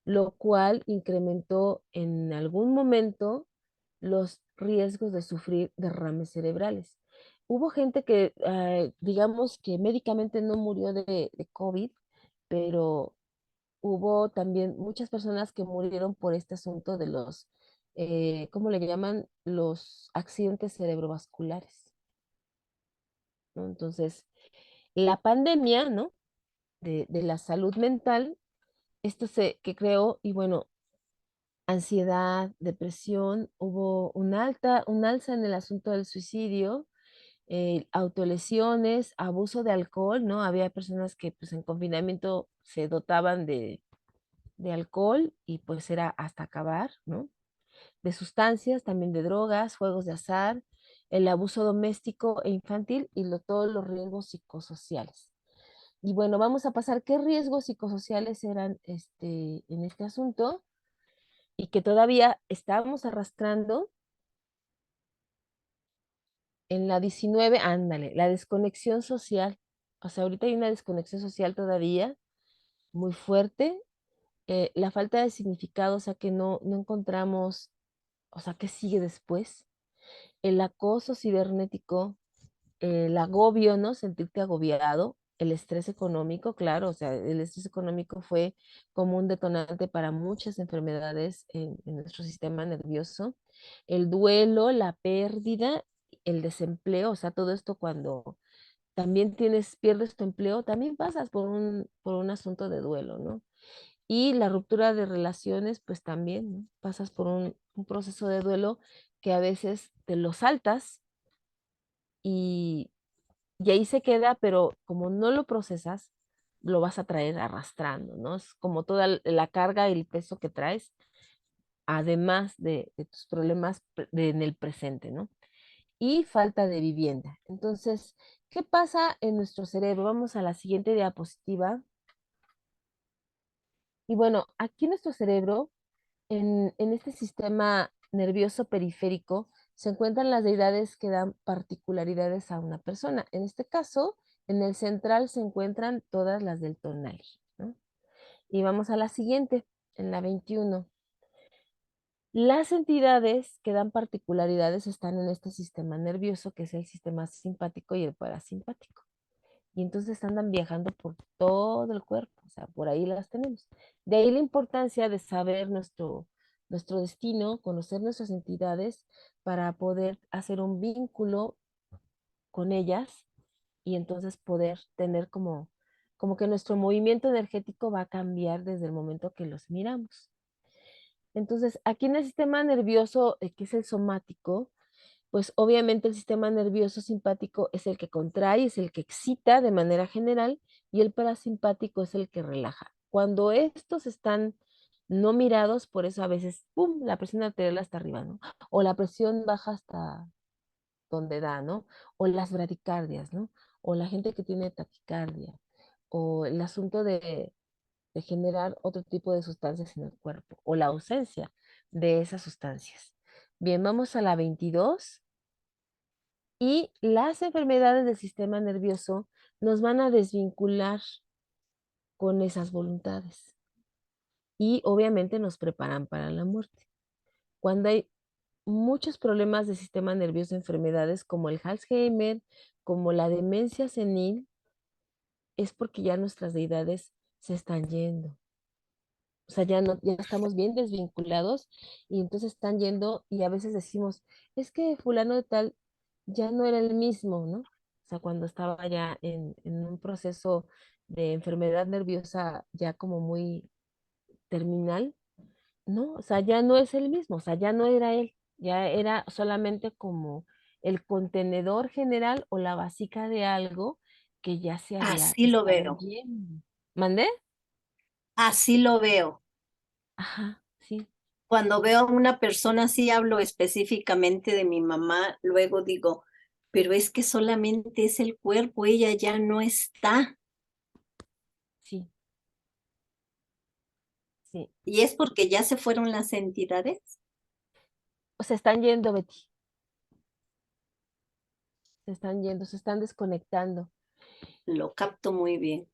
A: lo cual incrementó en algún momento los riesgos de sufrir derrames cerebrales. Hubo gente que, digamos que médicamente no murió de COVID, pero hubo también muchas personas que murieron por este asunto de los, ¿cómo le llaman? Los accidentes cerebrovasculares, ¿no? Entonces, la pandemia, ¿no? De la salud mental, que creó, y bueno, ansiedad, depresión, hubo un alza en el asunto del suicidio, autolesiones, abuso de alcohol, ¿no? Había personas que pues en confinamiento se dotaban de alcohol y pues era hasta acabar, ¿no? De sustancias, también de drogas, juegos de azar, el abuso doméstico e infantil y todos los riesgos psicosociales. Y bueno, vamos a pasar qué riesgos psicosociales eran en este asunto y que todavía estamos arrastrando en la 19, ándale, la desconexión social. O sea, ahorita hay una desconexión social todavía muy fuerte, la falta de significado, o sea, que no encontramos, o sea, qué sigue después, el acoso cibernético, el agobio, ¿no? Sentirte agobiado, el estrés económico, claro, o sea, el estrés económico fue como un detonante para muchas enfermedades en nuestro sistema nervioso, el duelo, la pérdida, el desempleo, o sea, todo esto cuando también pierdes tu empleo, también pasas por un asunto de duelo, ¿no? Y la ruptura de relaciones, pues también, ¿no? Pasas por un proceso de duelo que a veces te lo saltas y ahí se queda, pero como no lo procesas, lo vas a traer arrastrando, ¿no? Es como toda la carga y el peso que traes, además de tus problemas en el presente, ¿no? Y falta de vivienda. Entonces, ¿qué pasa en nuestro cerebro? Vamos a la siguiente diapositiva. Y bueno, aquí en nuestro cerebro, en este sistema nervioso periférico, se encuentran las deidades que dan particularidades a una persona. En este caso, en el central se encuentran todas las del tonali, ¿no? Y vamos a la siguiente, en la 21. Las entidades que dan particularidades están en este sistema nervioso, que es el sistema simpático y el parasimpático. Y entonces andan viajando por todo el cuerpo, o sea, por ahí las tenemos. De ahí la importancia de saber nuestro destino, conocer nuestras entidades para poder hacer un vínculo con ellas y entonces poder tener como que nuestro movimiento energético va a cambiar desde el momento que los miramos. Entonces, aquí en el sistema nervioso, que es el somático, pues obviamente el sistema nervioso simpático es el que contrae, es el que excita de manera general y el parasimpático es el que relaja. Cuando estos están no mirados, por eso a veces, ¡pum!, la presión arterial hasta arriba, ¿no? O la presión baja donde da, ¿no? O las bradicardias, ¿no? O la gente que tiene taquicardia, o el asunto de generar otro tipo de sustancias en el cuerpo, o la ausencia de esas sustancias. Bien, vamos a la 22. Y las enfermedades del sistema nervioso nos van a desvincular con esas voluntades y obviamente nos preparan para la muerte. Cuando hay muchos problemas del sistema nervioso, enfermedades como el Alzheimer, como la demencia senil, es porque ya nuestras deidades se están yendo. O sea, ya no, ya estamos bien desvinculados y entonces están yendo y a veces decimos, es que fulano de tal ya no era el mismo, ¿no? O sea, cuando estaba ya en un proceso de enfermedad nerviosa ya como muy terminal, ¿no? O sea, ya no es el mismo, o sea, ya no era él, ya era solamente como el contenedor general o la básica de algo que ya se había
D: Así lo
A: estado
D: veo,
A: yendo. ¿Mandé?
D: así lo veo.
A: Ajá, sí.
D: Cuando veo a una persona así, hablo específicamente de mi mamá, luego digo, pero es que solamente es el cuerpo, ella ya no está.
A: Sí, sí.
D: Y es porque ya se fueron las entidades.
A: Se están yendo, Betty. Se están yendo, se están desconectando.
D: Lo capto muy bien.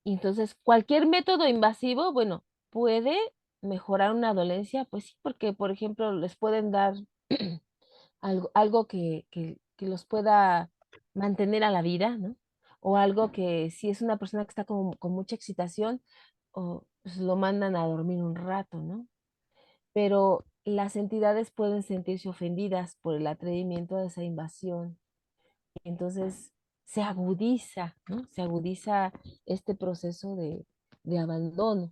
A: Y entonces, cualquier método invasivo, bueno, puede mejorar una dolencia, pues sí, porque, por ejemplo, les pueden dar algo que los pueda mantener a la vida, ¿no? O algo que si es una persona que está con mucha excitación, o pues, lo mandan a dormir un rato, ¿no? Pero las entidades pueden sentirse ofendidas por el atrevimiento de esa invasión. Entonces se agudiza, ¿no? Se agudiza este proceso de abandono.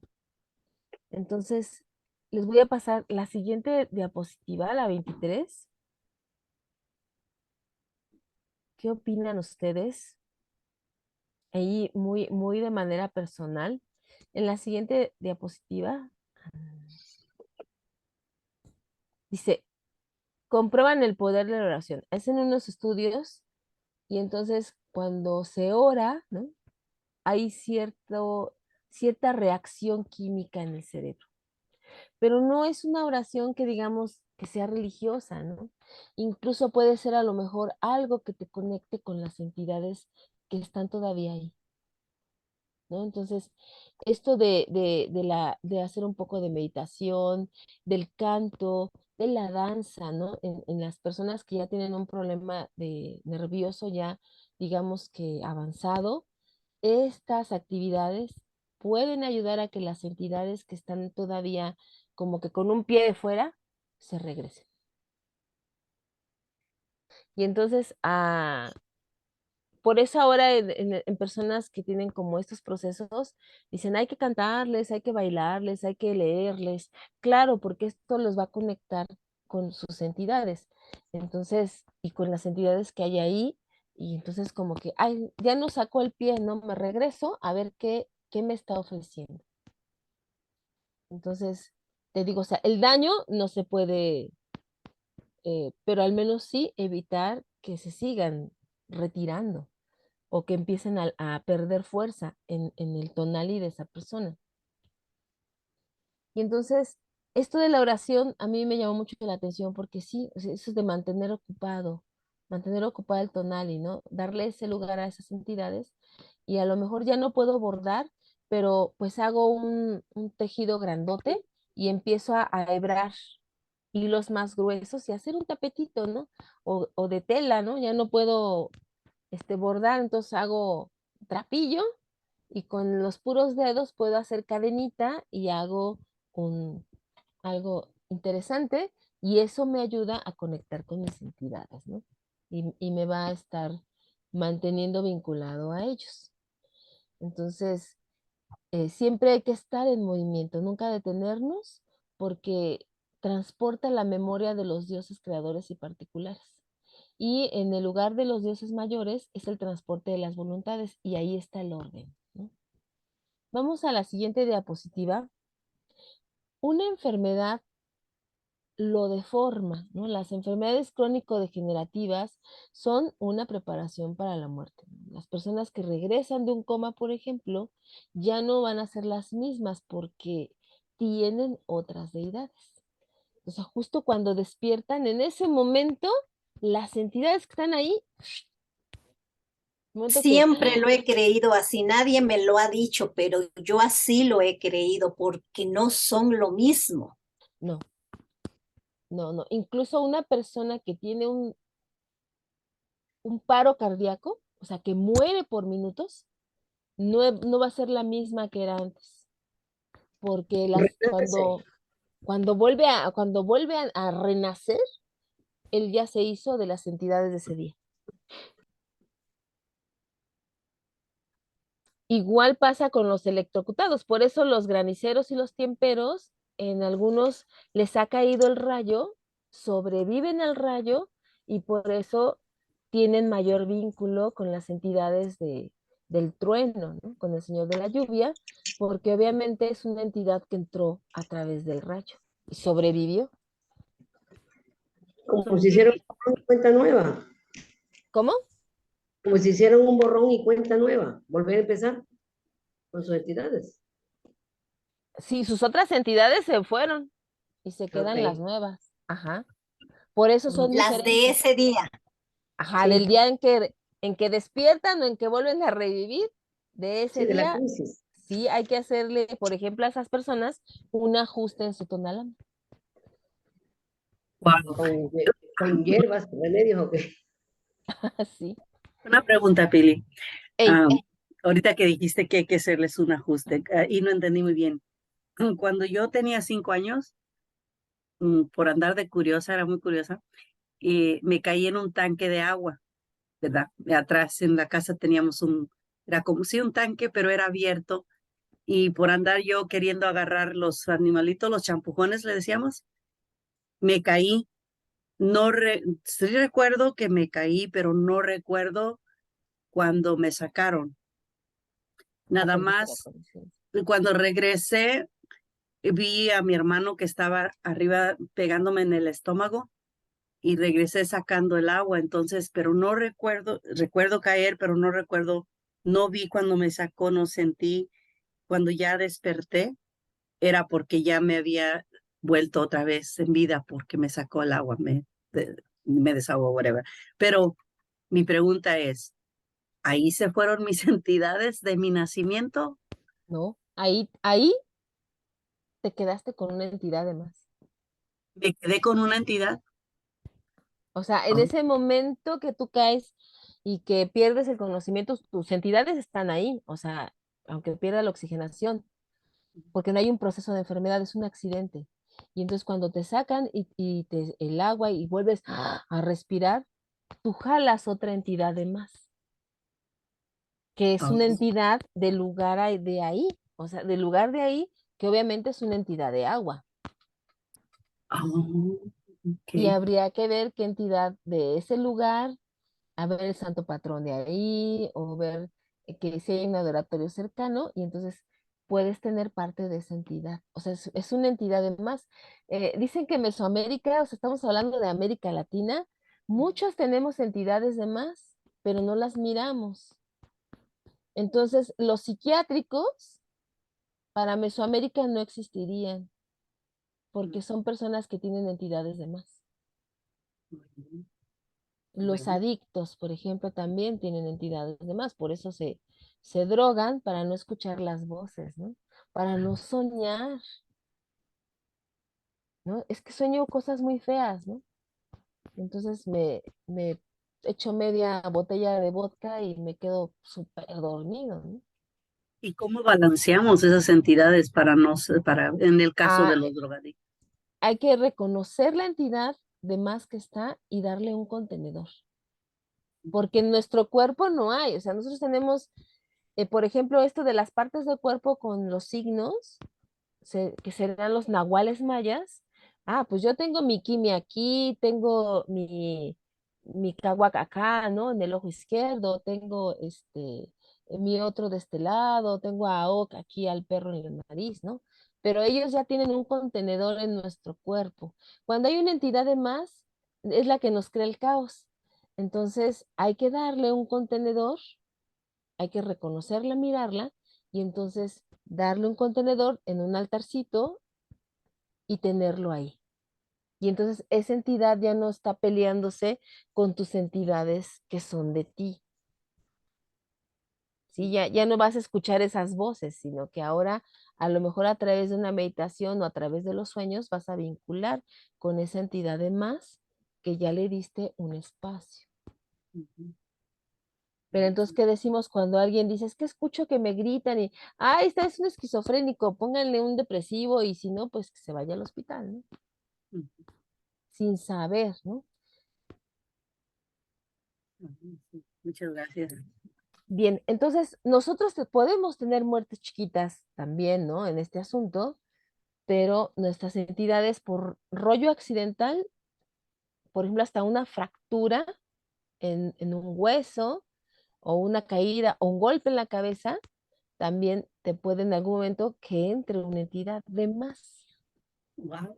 A: Entonces, les voy a pasar la siguiente diapositiva, la 23. ¿Qué opinan ustedes? Ahí muy de manera personal. En la siguiente diapositiva dice, comprueban el poder de la oración. Hacen unos estudios y entonces cuando se ora, ¿no? Hay cierta reacción química en el cerebro. Pero no es una oración que digamos que sea religiosa, ¿no? Incluso puede ser a lo mejor algo que te conecte con las entidades que están todavía ahí, ¿no? Entonces, esto de hacer un poco de meditación, del canto, de la danza, ¿no? En las personas que ya tienen un problema de nervioso ya, digamos que avanzado, estas actividades pueden ayudar a que las entidades que están todavía como que con un pie de fuera se regresen. Y entonces, por eso ahora en personas que tienen como estos procesos, dicen, hay que cantarles, hay que bailarles, hay que leerles. Claro, porque esto los va a conectar con sus entidades. Entonces, y con las entidades que hay ahí, y entonces como que, ay, ya no saco el pie, no me regreso a ver qué me está ofreciendo. Entonces, te digo, o sea, el daño no se puede, pero al menos sí evitar que se sigan retirando o que empiecen a perder fuerza en el tonali de esa persona. Y entonces, esto de la oración a mí me llamó mucho la atención porque sí, o sea, eso es de mantener ocupado el tonali, ¿no? Darle ese lugar a esas entidades y a lo mejor ya no puedo bordar, pero pues hago un tejido grandote y empiezo a hebrar hilos más gruesos y hacer un tapetito, ¿no? O de tela, ¿no? Ya no puedo bordar, entonces hago trapillo y con los puros dedos puedo hacer cadenita y hago un, algo interesante y eso me ayuda a conectar con mis entidades, ¿no? Y me va a estar manteniendo vinculado a ellos. Entonces, siempre hay que estar en movimiento, nunca detenernos, porque transporta la memoria de los dioses creadores y particulares. Y en el lugar de los dioses mayores es el transporte de las voluntades, y ahí está el orden, ¿no? Vamos a la siguiente diapositiva. Una enfermedad lo deforma, ¿no? Las enfermedades crónico-degenerativas son una preparación para la muerte, ¿no? Las personas que regresan de un coma, por ejemplo, ya no van a ser las mismas porque tienen otras deidades. O sea, justo cuando despiertan, en ese momento, las entidades que están ahí, momento que
D: Siempre lo he creído así, nadie me lo ha dicho, pero yo así lo he creído porque no son lo mismo.
A: no, no. Incluso una persona que tiene un paro cardíaco, o sea, que muere por minutos, no va a ser la misma que era antes, porque
F: Renácese.
A: cuando vuelve a renacer, él ya se hizo de las entidades de ese día. Igual pasa con los electrocutados, por eso los graniceros y los tiemperos, en algunos les ha caído el rayo, sobreviven al rayo y por eso tienen mayor vínculo con las entidades del trueno, ¿no? Con el señor de la lluvia, porque obviamente es una entidad que entró a través del rayo y sobrevivió.
F: Como si hicieran un borrón y cuenta nueva.
A: ¿Cómo?
F: Como si hicieran un borrón y cuenta nueva. Volver a empezar con sus entidades.
A: Sí, sus otras entidades se fueron y se quedan las
F: Ok.
A: nuevas. Ajá. Por eso son
D: Las de
A: diferentes.
D: ese día.
A: Ajá,
F: Sí,
A: del día en que despiertan o en que vuelven a revivir, de ese
F: sí, de la
A: día,
F: crisis.
A: sí hay que hacerle, por ejemplo, a esas personas un ajuste en su tonalidad.
C: Wow.
F: Con hierbas, remedios o qué.
A: Así.
C: Una pregunta, Pili.
A: Ey,
C: Ah, ahorita que dijiste que hay que hacerles un ajuste, y no entendí muy bien. Cuando yo tenía 5 años, por andar de curiosa, era muy curiosa, y me caí en un tanque de agua, ¿verdad? De atrás en la casa teníamos era como si un tanque, pero era abierto, y por andar yo queriendo agarrar los animalitos, los champujones, le decíamos, me caí. No sí recuerdo que me caí, pero no recuerdo cuando me sacaron.
A: ya
C: Nada
A: perdiste la
C: más,
A: conciencia.
C: cuando regresé, vi a mi hermano que estaba arriba pegándome en el estómago y regresé sacando el agua, entonces, pero no recuerdo caer, pero no recuerdo, no vi cuando me sacó, no sentí, cuando ya desperté, era porque ya me había vuelto otra vez en vida porque me sacó el agua, me desahogó, whatever. Pero mi pregunta es, ¿ahí se fueron mis entidades de mi nacimiento?
A: ¿No? Ahí te quedaste con una entidad de más.
C: ¿Me quedé con una entidad?
A: O sea, en
C: Oh,
A: ese momento que tú caes y que pierdes el conocimiento, tus entidades están ahí, o sea, aunque pierda la oxigenación, porque no hay un proceso de enfermedad, es un accidente. Y entonces cuando te sacan el agua y vuelves a respirar, tú jalas otra entidad de más, que es una
C: oh,
A: entidad del lugar de ahí, o sea, del lugar de ahí, que obviamente es una entidad de agua.
C: oh,
A: Y
C: ok.
A: habría que ver qué entidad de ese lugar, a ver el santo patrón de ahí, o ver que si hay un adoratorio cercano, y entonces puedes tener parte de esa entidad. O sea, es una entidad de más. Dicen que Mesoamérica, o sea, estamos hablando de América Latina, muchos tenemos entidades de más, pero no las miramos. Entonces, los psiquiátricos para Mesoamérica no existirían, porque son personas que tienen entidades de más. Los
C: Bueno,
A: adictos, por ejemplo, también tienen entidades de más, por eso se drogan para no escuchar las voces, ¿no? Para no soñar, ¿no? Es que sueño cosas muy feas, ¿no? Entonces me echo media botella de vodka y me quedo súper dormido, ¿no?
C: ¿y cómo balanceamos esas entidades en el caso de
A: Ah,
C: los drogadictos?
A: hay que reconocer la entidad de más que está y darle un contenedor, porque en nuestro cuerpo no hay, o sea, nosotros tenemos, por ejemplo, esto de las partes del cuerpo con los signos, que serán los nahuales mayas. Ah, pues yo tengo mi quimia aquí, tengo mi cáhuac acá, ¿no? En el ojo izquierdo, tengo mi otro de este lado, tengo a Oc aquí al perro en la nariz, ¿no? pero ellos ya tienen un contenedor en nuestro cuerpo. Cuando hay una entidad de más, es la que nos crea el caos. Entonces hay que darle un contenedor, hay que reconocerla, mirarla, y entonces darle un contenedor en un altarcito y tenerlo ahí. Y entonces esa entidad ya no está peleándose con tus entidades que son de ti. ¿Sí? Ya no vas a escuchar esas voces, sino que ahora a lo mejor a través de una meditación o a través de los sueños vas a vincular con esa entidad de más que ya le diste un espacio.
C: Ujú.
A: Pero entonces, ¿qué decimos cuando alguien dice, es que escucho que me gritan y, ay, este es un esquizofrénico, pónganle un depresivo y si no, pues que se vaya al hospital, ¿no?
C: Ujú.
A: Sin saber, ¿no?
C: Ujú, sí. Muchas gracias.
A: Bien, entonces nosotros podemos tener muertes chiquitas también, ¿no? En este asunto, pero nuestras entidades por rollo accidental, por ejemplo, hasta una fractura en un hueso o una caída o un golpe en la cabeza, también te puede en algún momento que entre una entidad de más.
C: Wow.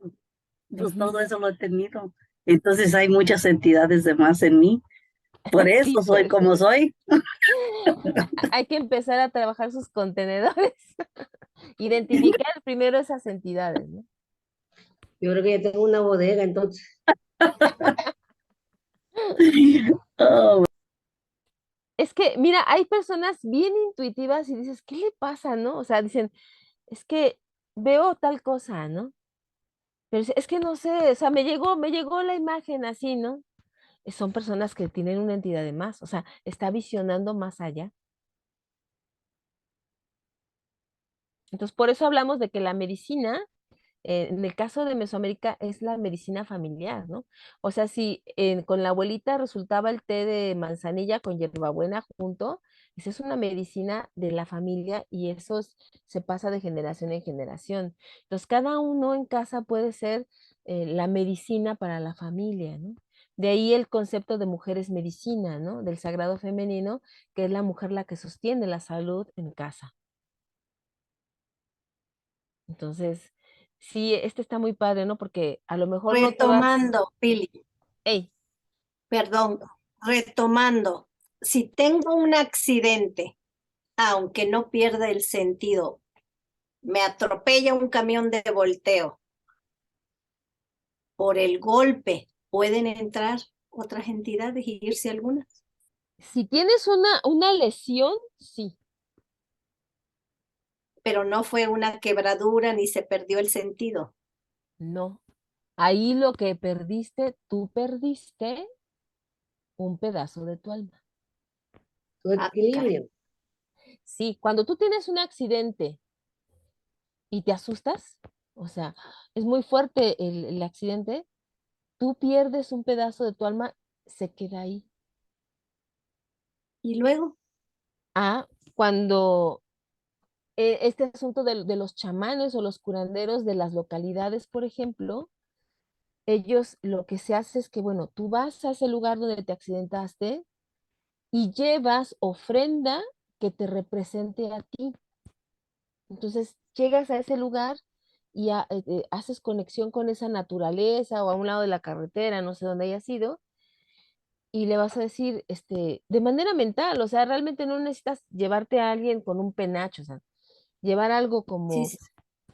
C: Pues
A: Ujú.
C: todo eso lo he tenido. Entonces hay muchas entidades de más en mí. Por
A: Sí,
C: eso soy
A: pues
C: como soy.
A: hay que empezar a trabajar sus contenedores, identificar primero esas entidades, ¿no?
F: Yo creo que ya tengo una bodega, entonces.
C: Oh,
A: Es que, mira, hay personas bien intuitivas y dices, ¿qué le pasa, no? O sea, dicen, es que veo tal cosa, ¿no? Pero es que no sé, o sea, me llegó la imagen así, ¿no? Son personas que tienen una entidad de más, o sea, está visionando más allá. Entonces, por eso hablamos de que la medicina, en el caso de Mesoamérica, es la medicina familiar, ¿no? O sea, si con la abuelita resultaba el té de manzanilla con hierbabuena junto, esa es una medicina de la familia y se pasa de generación en generación. Entonces, cada uno en casa puede ser la medicina para la familia, ¿no? De ahí el concepto de mujer es medicina, ¿no? Del sagrado femenino, que es la mujer la que sostiene la salud en casa. Entonces, sí, este está muy padre, ¿no? Porque a lo mejor no todas,
D: Retomando, Pili,
A: hey,
D: perdón, retomando, si tengo un accidente, aunque no pierda el sentido, me atropella un camión de volteo, por el golpe, ¿pueden entrar otras entidades y irse algunas?
A: si tienes una lesión, sí,
D: Pero no fue una quebradura ni se perdió el sentido.
A: no. Ahí lo que perdiste, tú perdiste un pedazo de tu alma.
F: Tu
D: Ah, caray.
F: equilibrio.
A: Sí, cuando tú tienes un accidente y te asustas, o sea, es muy fuerte el accidente, tú pierdes un pedazo de tu alma, se queda ahí.
D: Y luego,
A: Ah, cuando este asunto de los chamanes o los curanderos de las localidades, por ejemplo, ellos lo que se hace es que, bueno, tú vas a ese lugar donde te accidentaste y llevas ofrenda que te represente a ti. Entonces, llegas a ese lugar y haces conexión con esa naturaleza o a un lado de la carretera, no sé dónde haya sido, y le vas a decir, de manera mental, o sea, realmente no necesitas llevarte a alguien con un penacho, o sea, llevar algo
D: sí,
A: como,
D: sí,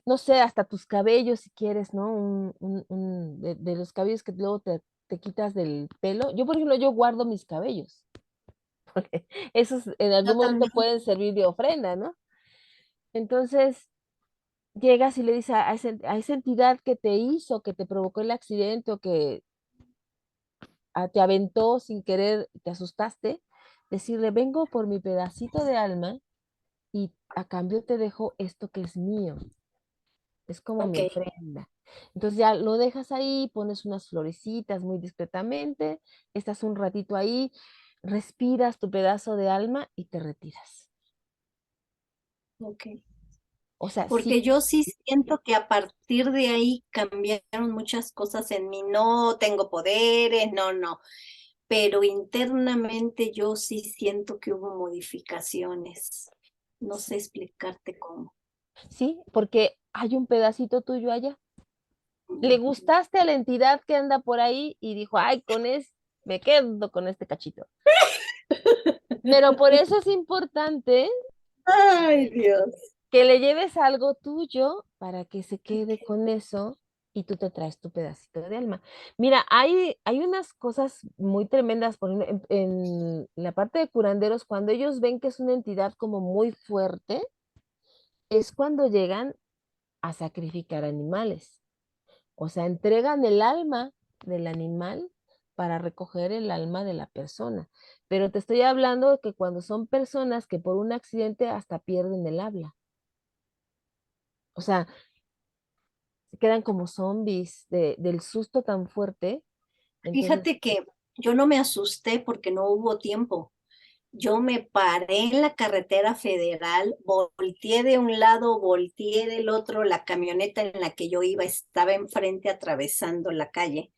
A: no sé, hasta tus cabellos si quieres, ¿no? De los cabellos que luego te quitas del pelo. Yo, por ejemplo, yo guardo mis cabellos, porque esos en algún
D: yo
A: momento
D: también.
A: pueden servir de ofrenda, ¿no? Entonces, llegas y le dices a esa entidad que te hizo, que te provocó el accidente o que te aventó sin querer, te asustaste, decirle, vengo por mi pedacito de alma y a cambio te dejo esto que es mío. Es como
D: Ok,
A: mi ofrenda. Entonces ya lo dejas ahí, pones unas florecitas muy discretamente, estás un ratito ahí, respiras tu pedazo de alma y te retiras.
D: ok.
A: O sea, sí,
D: Porque yo sí siento que a partir de ahí cambiaron muchas cosas en mí. No tengo poderes, no, no. Pero internamente yo sí siento que hubo modificaciones. No sé explicarte cómo.
A: sí, porque hay un pedacito tuyo allá. Le gustaste a la entidad que anda por ahí y dijo, ay, me quedo con este cachito. Pero por eso es importante
D: Ay, Dios.
A: que le lleves algo tuyo para que se quede con eso y tú te traes tu pedacito de alma. Mira, hay unas cosas muy tremendas por ejemplo, en la parte de curanderos, cuando ellos ven que es una entidad como muy fuerte, es cuando llegan a sacrificar animales. O sea, entregan el alma del animal para recoger el alma de la persona. Pero te estoy hablando de que cuando son personas que por un accidente hasta pierden el habla. O sea, se quedan como zombies del susto tan fuerte. Entonces,
D: Fíjate que yo no me asusté porque no hubo tiempo. Yo me paré en la carretera federal, volteé de un lado, volteé del otro, la camioneta en la que yo iba estaba enfrente atravesando la calle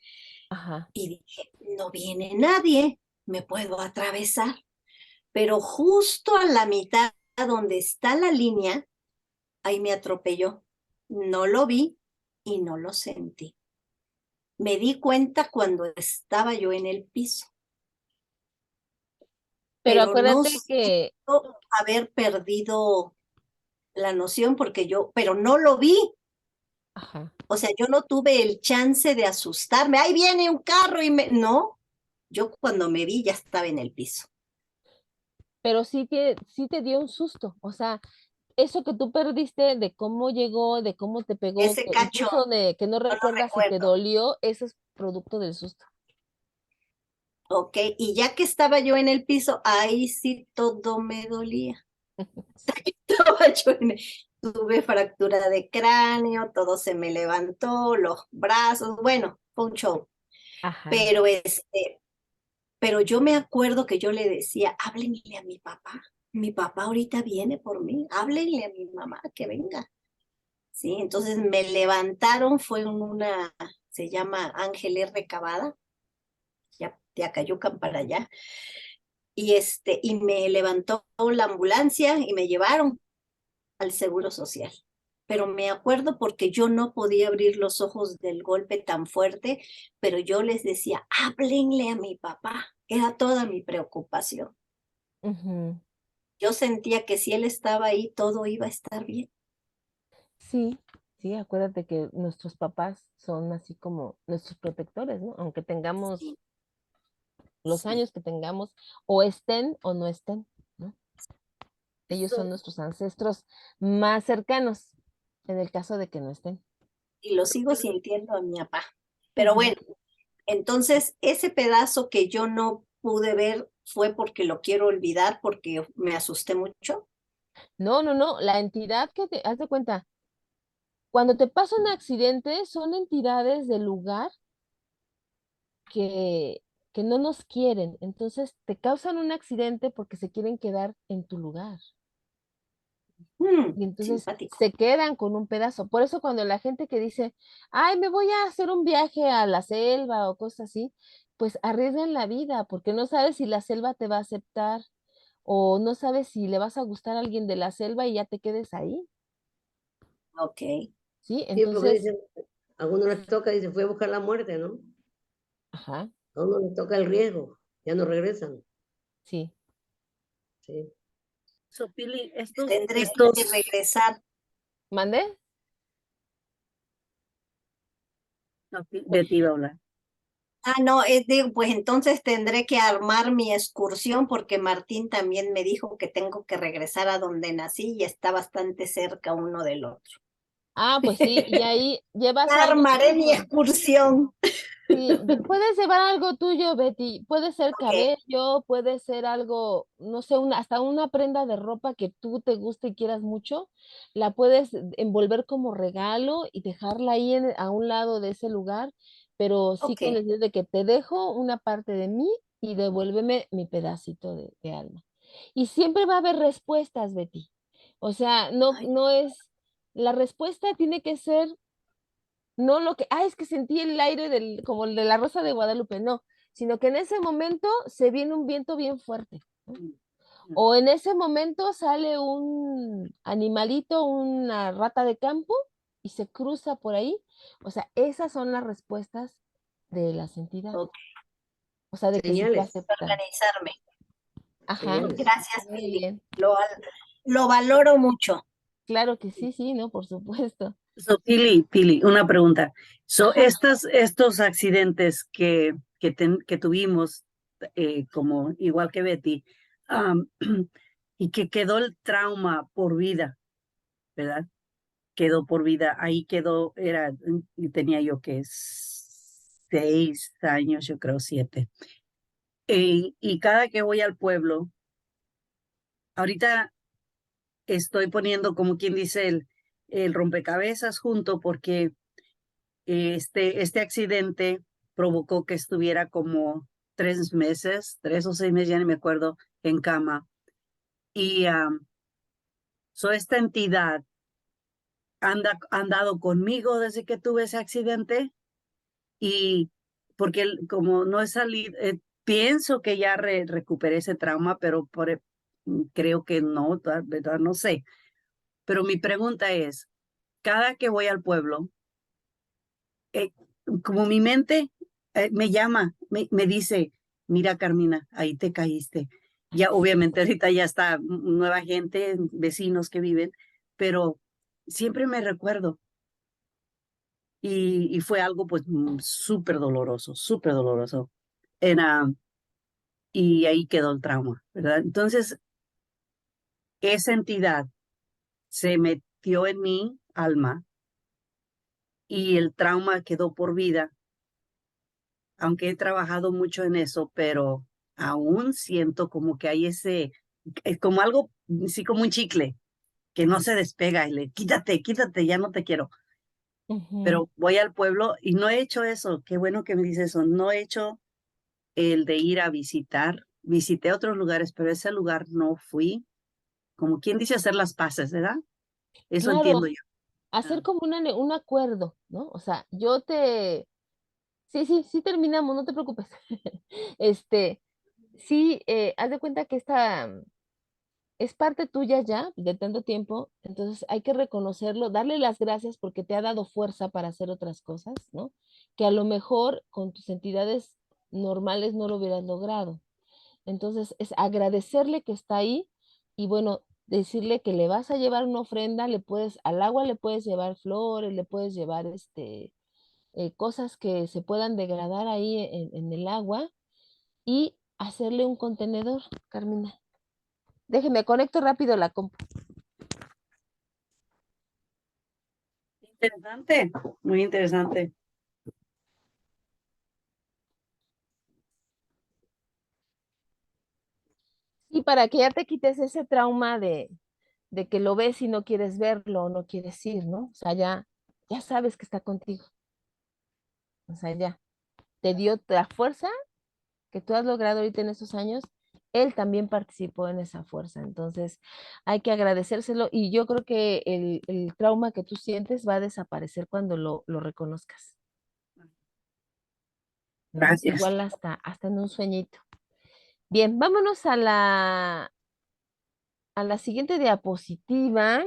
A: ajá,
D: y dije, no viene nadie, me puedo atravesar. Pero justo a la mitad donde está la línea, ahí me atropelló. No lo vi y no lo sentí. Me di cuenta cuando estaba yo en el piso,
A: pero
D: pero no
A: acuérdate
D: siento
A: que,
D: haber perdido la noción porque pero no lo vi.
A: ajá,
D: O sea, yo no tuve el chance de asustarme. Ahí viene un carro no. Yo cuando me vi ya estaba en el piso.
A: pero sí te dio un susto. O sea, eso que tú perdiste de cómo llegó, de cómo te pegó,
D: Ese
A: que
D: cacho
A: incluso de que no
D: no lo
A: recuerdas si te
D: recuerdo.
A: dolió, eso es producto del susto.
D: Ok, y ya que estaba yo en el piso, ahí sí todo me dolía. Estaba yo tuve fractura de cráneo, todo se me levantó, los brazos, bueno, fue un show.
A: Ajá.
D: Pero pero yo me acuerdo que yo le decía, háblenle a mi papá ahorita viene por mí, háblenle a mi mamá que venga. Sí, entonces me levantaron, fue se llama Ángeles Recabada, ya de Acayucan para allá, y me levantó la ambulancia y me llevaron al Seguro Social. Pero me acuerdo porque yo no podía abrir los ojos del golpe tan fuerte, pero yo les decía, háblenle a mi papá, era toda mi preocupación.
A: Ujú.
D: Yo sentía que si él estaba ahí, todo iba a estar bien.
A: Sí, sí, acuérdate que nuestros papás son así como nuestros protectores, ¿no? Aunque tengamos
D: Sí,
A: los
D: sí.
A: años que tengamos, o estén o no estén, ¿no? Ellos son
D: Eso,
A: nuestros ancestros más cercanos, en el caso de que no estén.
D: y lo sigo sintiendo a mi papá. Pero
A: Ujú.
D: bueno, entonces ese pedazo que yo no pude ver fue porque lo quiero olvidar, porque me asusté mucho.
A: No, no, no, la entidad haz de cuenta, cuando te pasa un accidente, son entidades del lugar que, que no nos quieren, entonces te causan un accidente porque se quieren quedar en tu lugar. Y entonces
D: Simpático.
A: se quedan con un pedazo. Por eso cuando la gente que dice, ay, me voy a hacer un viaje a la selva o cosas así, pues arriesgan la vida porque no sabes si la selva te va a aceptar o no sabes si le vas a gustar a alguien de la selva y ya te quedes ahí,
D: Ok.
A: ¿sí?
F: Sí, porque
A: Entonces,
F: dicen, a uno les toca, dice, fue a buscar la muerte, ¿no?
A: ajá,
F: A uno les toca el riesgo, ya no regresan.
A: sí.
F: Sí.
C: Sopili,
D: Tendré
C: estos,
D: que regresar.
A: ¿Mandé?
C: no, de ti iba a hablar.
D: No, digo, pues entonces tendré que armar mi excursión porque Martín también me dijo que tengo que regresar a donde nací y está bastante cerca uno del otro.
A: Ah, pues sí, y ahí llevas algo
D: Armaré mi
A: tuyo.
D: excursión.
A: Sí, puedes llevar algo tuyo, Betty. Puede ser
D: Ok,
A: cabello, puede ser algo, no sé, hasta una prenda de ropa que tú te guste y quieras mucho. La puedes envolver como regalo y dejarla ahí a un lado de ese lugar, pero sí
D: ok.
A: con el de que te dejo una parte de mí y devuélveme mi pedacito de alma. Y siempre va a haber respuestas, Betty. O sea,
D: Ay,
A: no es, la respuesta tiene que ser no lo que, es que sentí el aire como el de la Rosa de Guadalupe, no, sino que en ese momento se viene un viento bien fuerte, ¿no? O en ese momento sale un animalito, una rata de campo, y se cruza por ahí. O sea, esas son las respuestas de las entidades.
D: Ok.
A: O sea, de que sí te
F: Señales.
A: aceptan.
D: Organizarme.
A: Ajá,
F: Señales.
D: Gracias,
A: muy
D: Pili.
A: bien.
D: Lo valoro mucho.
A: Claro que sí, sí, ¿no? Por supuesto.
C: So, Pili, una pregunta. So,
A: Ajá.
C: estos accidentes que tuvimos, como igual que Betty, am, y que quedó el trauma por vida, ¿verdad? Quedó por vida, ahí quedó, y tenía yo que 6 años, yo creo 7. Y cada que voy al pueblo, ahorita estoy poniendo, como quien dice, el rompecabezas junto porque este accidente provocó que estuviera como 3 meses, 3 o 6 meses, ya no me acuerdo, en cama. Y esta entidad ha andado conmigo desde que tuve ese accidente y porque como no he salido, pienso que ya recuperé ese trauma, pero creo que no, ¿verdad? No sé. Pero mi pregunta es, cada que voy al pueblo, eh, como mi mente me llama, me dice, mira Carmina, ahí te caíste. Ya obviamente ahorita ya está nueva gente, vecinos que viven, pero siempre me recuerdo. Y fue algo pues súper doloroso, súper doloroso. Era, y ahí quedó el trauma, ¿verdad? Entonces, esa entidad se metió en mi alma y el trauma quedó por vida, aunque he trabajado mucho en eso, pero aún siento como que hay como algo, sí, como un chicle que no se despega y quítate, quítate, ya no te quiero.
A: Ujú.
C: Pero voy al pueblo y no he hecho eso, qué bueno que me dices eso, no he hecho el de ir a visitar, visité otros lugares, pero ese lugar no fui, como quien dice hacer las paces, ¿verdad? Eso entiendo
A: Claro,
C: yo.
A: hacer como un acuerdo, ¿no? O sea, sí, sí, sí terminamos, no te preocupes. Este, sí, haz de cuenta que esta es parte tuya ya de tanto tiempo, entonces hay que reconocerlo, darle las gracias porque te ha dado fuerza para hacer otras cosas, ¿no? Que a lo mejor con tus entidades normales no lo hubieras logrado. Entonces es agradecerle que está ahí y bueno, decirle que le vas a llevar una ofrenda, al agua le puedes llevar flores, le puedes llevar cosas que se puedan degradar ahí en el agua y hacerle un contenedor, Carmina. Déjeme, conecto rápido la compu.
C: Interesante, muy interesante.
A: Y para que ya te quites ese trauma de que lo ves y no quieres verlo o no quieres ir, ¿no? O sea, ya sabes que está contigo. O sea, ya te dio la fuerza que tú has logrado ahorita en estos años. Él también participó en esa fuerza. Entonces, hay que agradecérselo y yo creo que el trauma que tú sientes va a desaparecer cuando lo reconozcas, ¿no?
C: Gracias.
A: Igual hasta en un sueñito. Bien, vámonos a la siguiente diapositiva.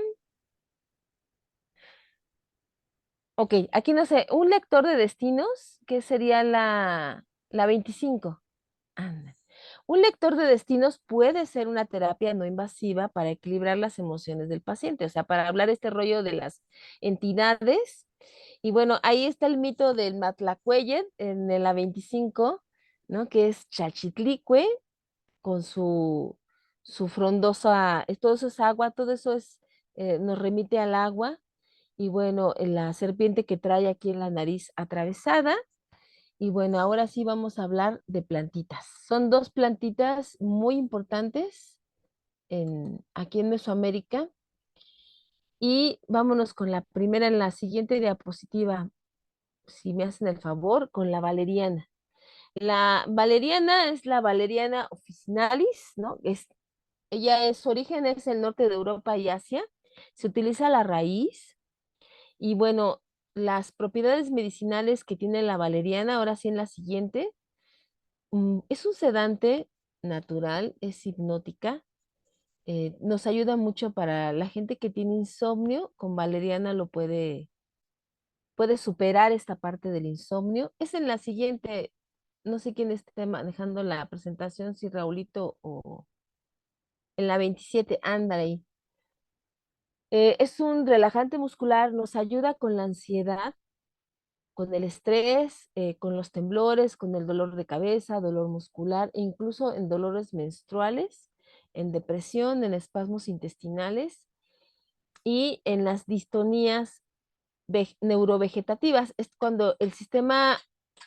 A: Ok, aquí no sé, un lector de destinos, ¿qué sería la 25? Anda. Un lector de destinos puede ser una terapia no invasiva para equilibrar las emociones del paciente, o sea, para hablar este rollo de las entidades. Y bueno, ahí está el mito del Matlacueyet en la 25, ¿no? Que es Chalchitlicue con su frondosa, todo eso es agua, todo eso nos remite al agua y bueno, la serpiente que trae aquí en la nariz atravesada. Y bueno, ahora sí vamos a hablar de plantitas. Son dos plantitas muy importantes aquí en Mesoamérica. Y vámonos con la primera en la siguiente diapositiva, si me hacen el favor, con la valeriana. La valeriana es la Valeriana officinalis, ¿no? Su origen es el norte de Europa y Asia. Se utiliza la raíz. Y bueno, las propiedades medicinales que tiene la valeriana, ahora sí en la siguiente, es un sedante natural, es hipnótica, nos ayuda mucho para la gente que tiene insomnio, con valeriana lo puede puede superar esta parte del insomnio. Es en la siguiente, no sé quién esté manejando la presentación, si Raulito o en la 27, anda ahí. Es un relajante muscular, nos ayuda con la ansiedad, con el estrés, con los temblores, con el dolor de cabeza, dolor muscular, e incluso en dolores menstruales, en depresión, en espasmos intestinales y en las distonías neurovegetativas. Es cuando el sistema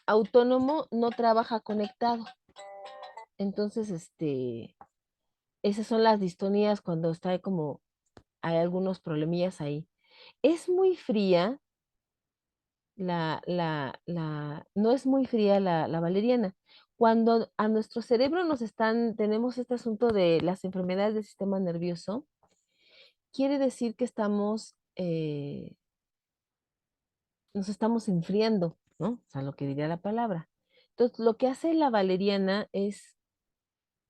A: autónomo no trabaja conectado. Entonces, esas son las distonías cuando está como, hay algunos problemillas ahí. Es muy fría, no es muy fría la valeriana. Cuando a nuestro cerebro tenemos este asunto de las enfermedades del sistema nervioso, quiere decir que nos estamos enfriando, ¿no? O sea, lo que diría la palabra. Entonces, lo que hace la valeriana es,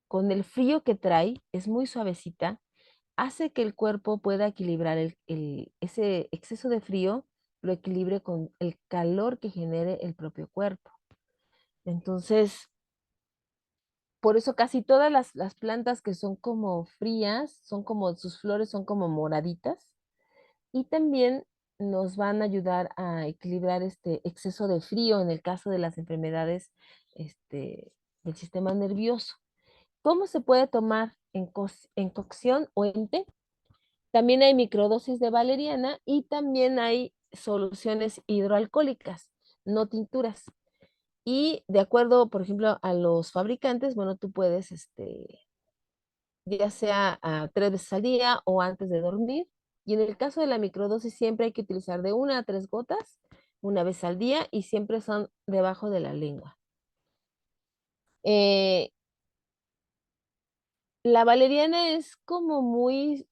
A: con el frío que trae, es muy suavecita, hace que el cuerpo pueda equilibrar ese exceso de frío, lo equilibre con el calor que genere el propio cuerpo. Entonces, por eso casi todas las plantas que son como frías, sus flores son como moraditas, y también nos van a ayudar a equilibrar este exceso de frío en el caso de las enfermedades del sistema nervioso. ¿Cómo se puede tomar en cocción o en té? También hay microdosis de valeriana y también hay soluciones hidroalcohólicas, no tinturas. Y de acuerdo, por ejemplo, a los fabricantes, bueno, tú puedes, ya sea 3 veces al día o antes de dormir. Y en el caso de la microdosis, siempre hay que utilizar de 1 a 3 gotas, 1 vez al día, y siempre son debajo de la lengua. Eh, la valeriana es como muy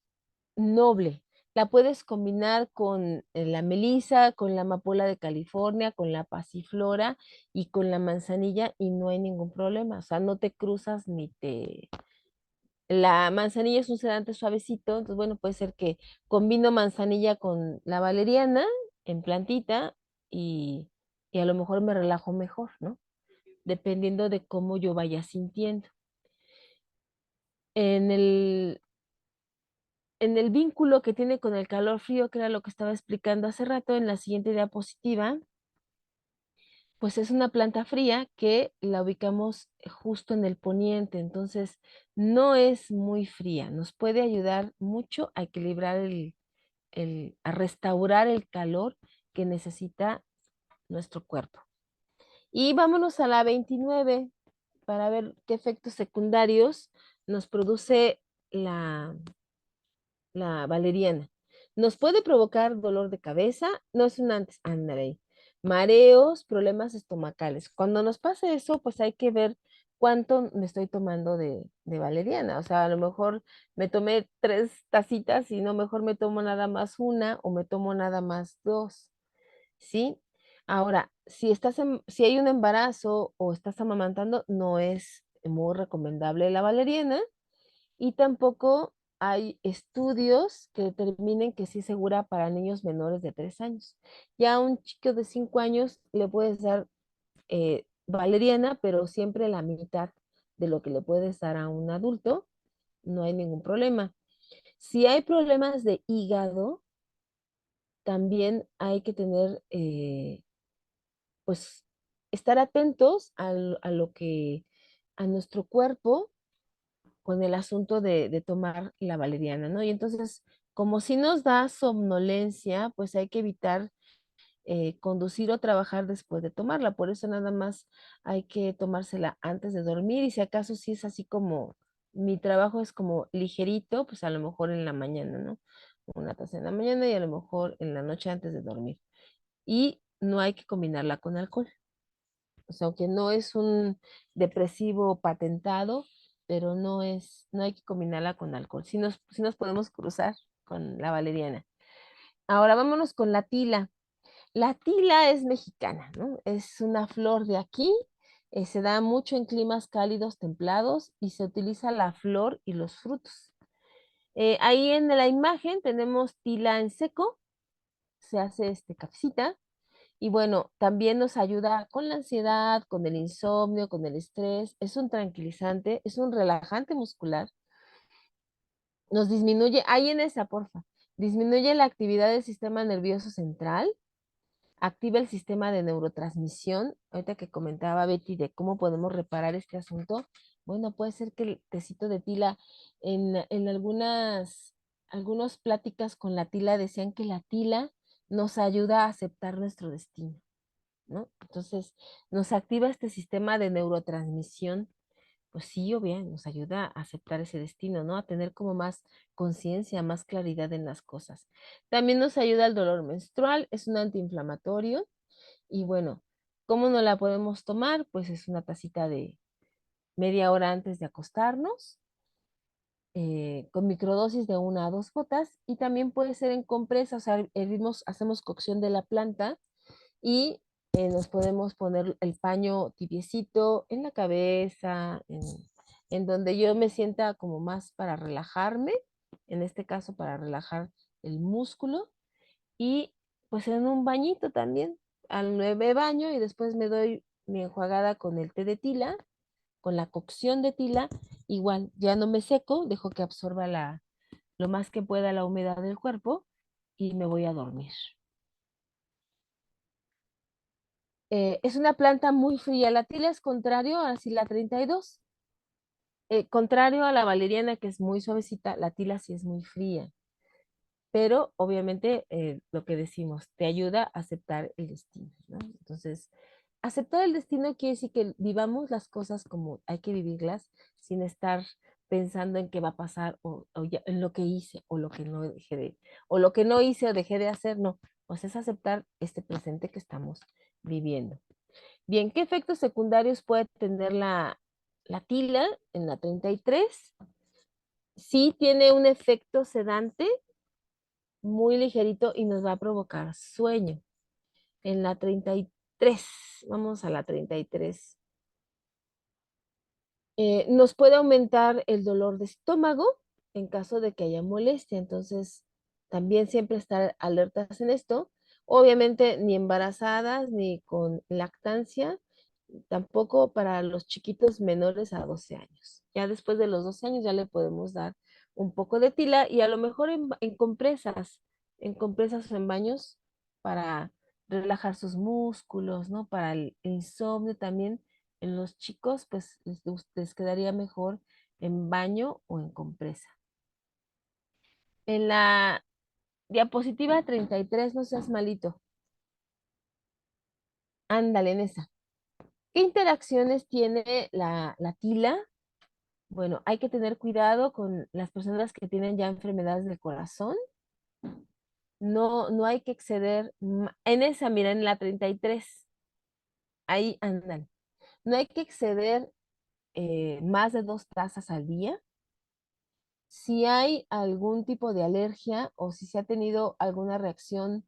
A: noble. La puedes combinar con la melisa, con la amapola de California, con la pasiflora y con la manzanilla y no hay ningún problema. O sea, no te cruzas ni te... La manzanilla es un sedante suavecito, entonces bueno, puede ser que combino manzanilla con la valeriana en plantita y, y a lo mejor me relajo mejor, ¿no? Dependiendo de cómo yo vaya sintiendo. En el, en el vínculo que tiene con el calor frío, que era lo que estaba explicando hace rato en la siguiente diapositiva, pues es una planta fría que la ubicamos justo en el poniente, entonces no es muy fría, nos puede ayudar mucho a equilibrar a restaurar el calor que necesita nuestro cuerpo. Y vámonos a la 29 para ver qué efectos secundarios nos produce la, la valeriana. Nos puede provocar dolor de cabeza, no es un antes, ándale, mareos, problemas estomacales. Cuando nos pasa eso, pues hay que ver cuánto me estoy tomando de valeriana. O sea, a lo mejor me tomé 3 tacitas y no, mejor me tomo nada más una o me tomo nada más 2, ¿sí? Ahora, si hay un embarazo o estás amamantando, no es muy recomendable la valeriana y tampoco hay estudios que determinen que sí es segura para niños menores de 3 años. Ya a un chico de 5 años le puedes dar valeriana, pero siempre la mitad de lo que le puedes dar a un adulto, no hay ningún problema. Si hay problemas de hígado, también hay que tener, pues, estar atentos a lo que, a nuestro cuerpo con el asunto de tomar la valeriana, ¿no? Y entonces, como si nos da somnolencia, pues hay que evitar conducir o trabajar después de tomarla. Por eso nada más hay que tomársela antes de dormir y si acaso si es así como mi trabajo es como ligerito, pues a lo mejor en la mañana, ¿no? 1 taza en la mañana y a lo mejor en la noche antes de dormir. Y no hay que combinarla con alcohol. O sea, aunque no es un depresivo patentado, pero no hay que combinarla con alcohol. Sí nos podemos cruzar con la valeriana. Ahora vámonos con la tila. La tila es mexicana, ¿no? Es una flor de aquí, se da mucho en climas cálidos, templados, y se utiliza la flor y los frutos. Ahí en la imagen tenemos tila en seco, se hace cafecita, Y bueno, también nos ayuda con la ansiedad, con el insomnio, con el estrés. Es un tranquilizante, es un relajante muscular. Nos disminuye, ahí en esa, porfa, disminuye la actividad del sistema nervioso central, activa el sistema de neurotransmisión. Ahorita que comentaba Betty de cómo podemos reparar este asunto, bueno, puede ser que el tecito de tila, en algunas pláticas con la tila decían que la tila nos ayuda a aceptar nuestro destino, ¿no? Entonces, nos activa este sistema de neurotransmisión, pues sí, o bien, nos ayuda a aceptar ese destino, ¿no? A tener como más conciencia, más claridad en las cosas. También nos ayuda al dolor menstrual, es un antiinflamatorio y bueno, ¿cómo no la podemos tomar? Pues es una tacita de media hora antes de acostarnos, con microdosis de 1 a 2 gotas y también puede ser en compresa, o sea, hacemos cocción de la planta y nos podemos poner el paño tibiecito en la cabeza, en donde yo me sienta como más para relajarme, en este caso para relajar el músculo, y pues en un bañito también, al nueve baño y después me doy mi enjuagada con el té de tila, con la cocción de tila, igual, ya no me seco, dejo que absorba lo más que pueda la humedad del cuerpo y me voy a dormir. Es una planta muy fría. La tila es contrario a Sila 32. Contrario a la valeriana, que es muy suavecita, la tila sí es muy fría. Pero obviamente lo que decimos, te ayuda a aceptar el destino, ¿no? Entonces, aceptar el destino quiere decir que vivamos las cosas como hay que vivirlas, sin estar pensando en qué va a pasar en lo que hice o lo que no dejé o lo que no hice o dejé de hacer, no. Pues es aceptar este presente que estamos viviendo. Bien, ¿qué efectos secundarios puede tener la tila en la 33? Sí tiene un efecto sedante muy ligerito y nos va a provocar sueño. En la 33, vamos a la 33. Nos puede aumentar el dolor de estómago en caso de que haya molestia, entonces también siempre estar alertas en esto. Obviamente ni embarazadas ni con lactancia, tampoco para los chiquitos menores a 12 años. Ya después de los 12 años ya le podemos dar un poco de tila y a lo mejor en compresas o en baños para relajar sus músculos, ¿no? Para el insomnio también en los chicos, pues les quedaría mejor en baño o en compresa. En la diapositiva 33, no seas malito. Ándale en esa. ¿Qué interacciones tiene la tila? Bueno, hay que tener cuidado con las personas que tienen ya enfermedades del corazón. No, no hay que exceder, en esa, mira, en la 33, ahí andan. No hay que exceder más de 2 tazas al día. Si hay algún tipo de alergia o si se ha tenido alguna reacción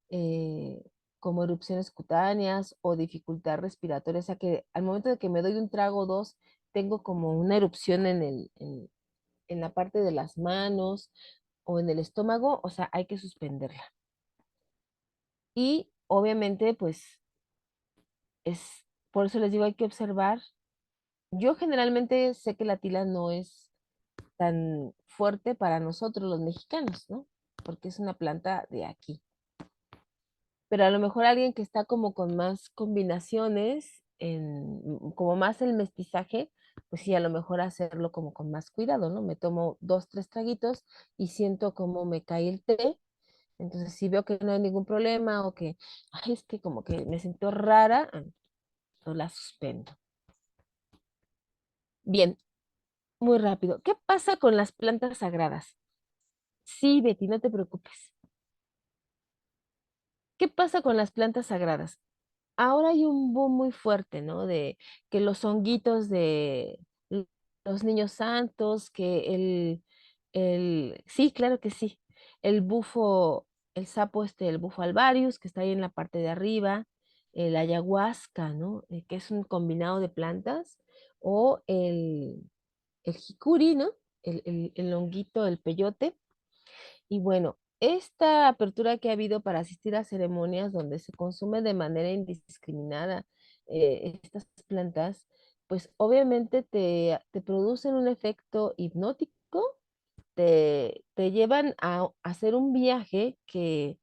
A: eh, como erupciones cutáneas o dificultad respiratoria, o sea que al momento de que me doy un trago o dos, tengo como una erupción en la parte de las manos o en el estómago, o sea, hay que suspenderla. Y obviamente, pues, por eso les digo, hay que observar. Yo generalmente sé que la tila no es tan fuerte para nosotros los mexicanos, ¿no? Porque es una planta de aquí. Pero a lo mejor alguien que está como con más combinaciones, como más el mestizaje, pues sí, a lo mejor hacerlo como con más cuidado, ¿no? Me tomo 2, 3 traguitos y siento como me cae el té. Entonces, si veo que no hay ningún problema o que, ay, es que como que me siento rara, pues la suspendo. Bien, muy rápido. ¿Qué pasa con las plantas sagradas? Sí, Betty, no te preocupes. ¿Qué pasa con las plantas sagradas? Ahora hay un boom muy fuerte, ¿no? De que los honguitos de los niños santos, que sí, claro que sí, el bufo, el sapo el bufo alvarius, que está ahí en la parte de arriba, el ayahuasca, ¿no? Que es un combinado de plantas, o el jicuri, ¿no? El honguito, el peyote. Y bueno, esta apertura que ha habido para asistir a ceremonias donde se consume de manera indiscriminada estas plantas, pues obviamente te producen un efecto hipnótico, te llevan a hacer un viaje que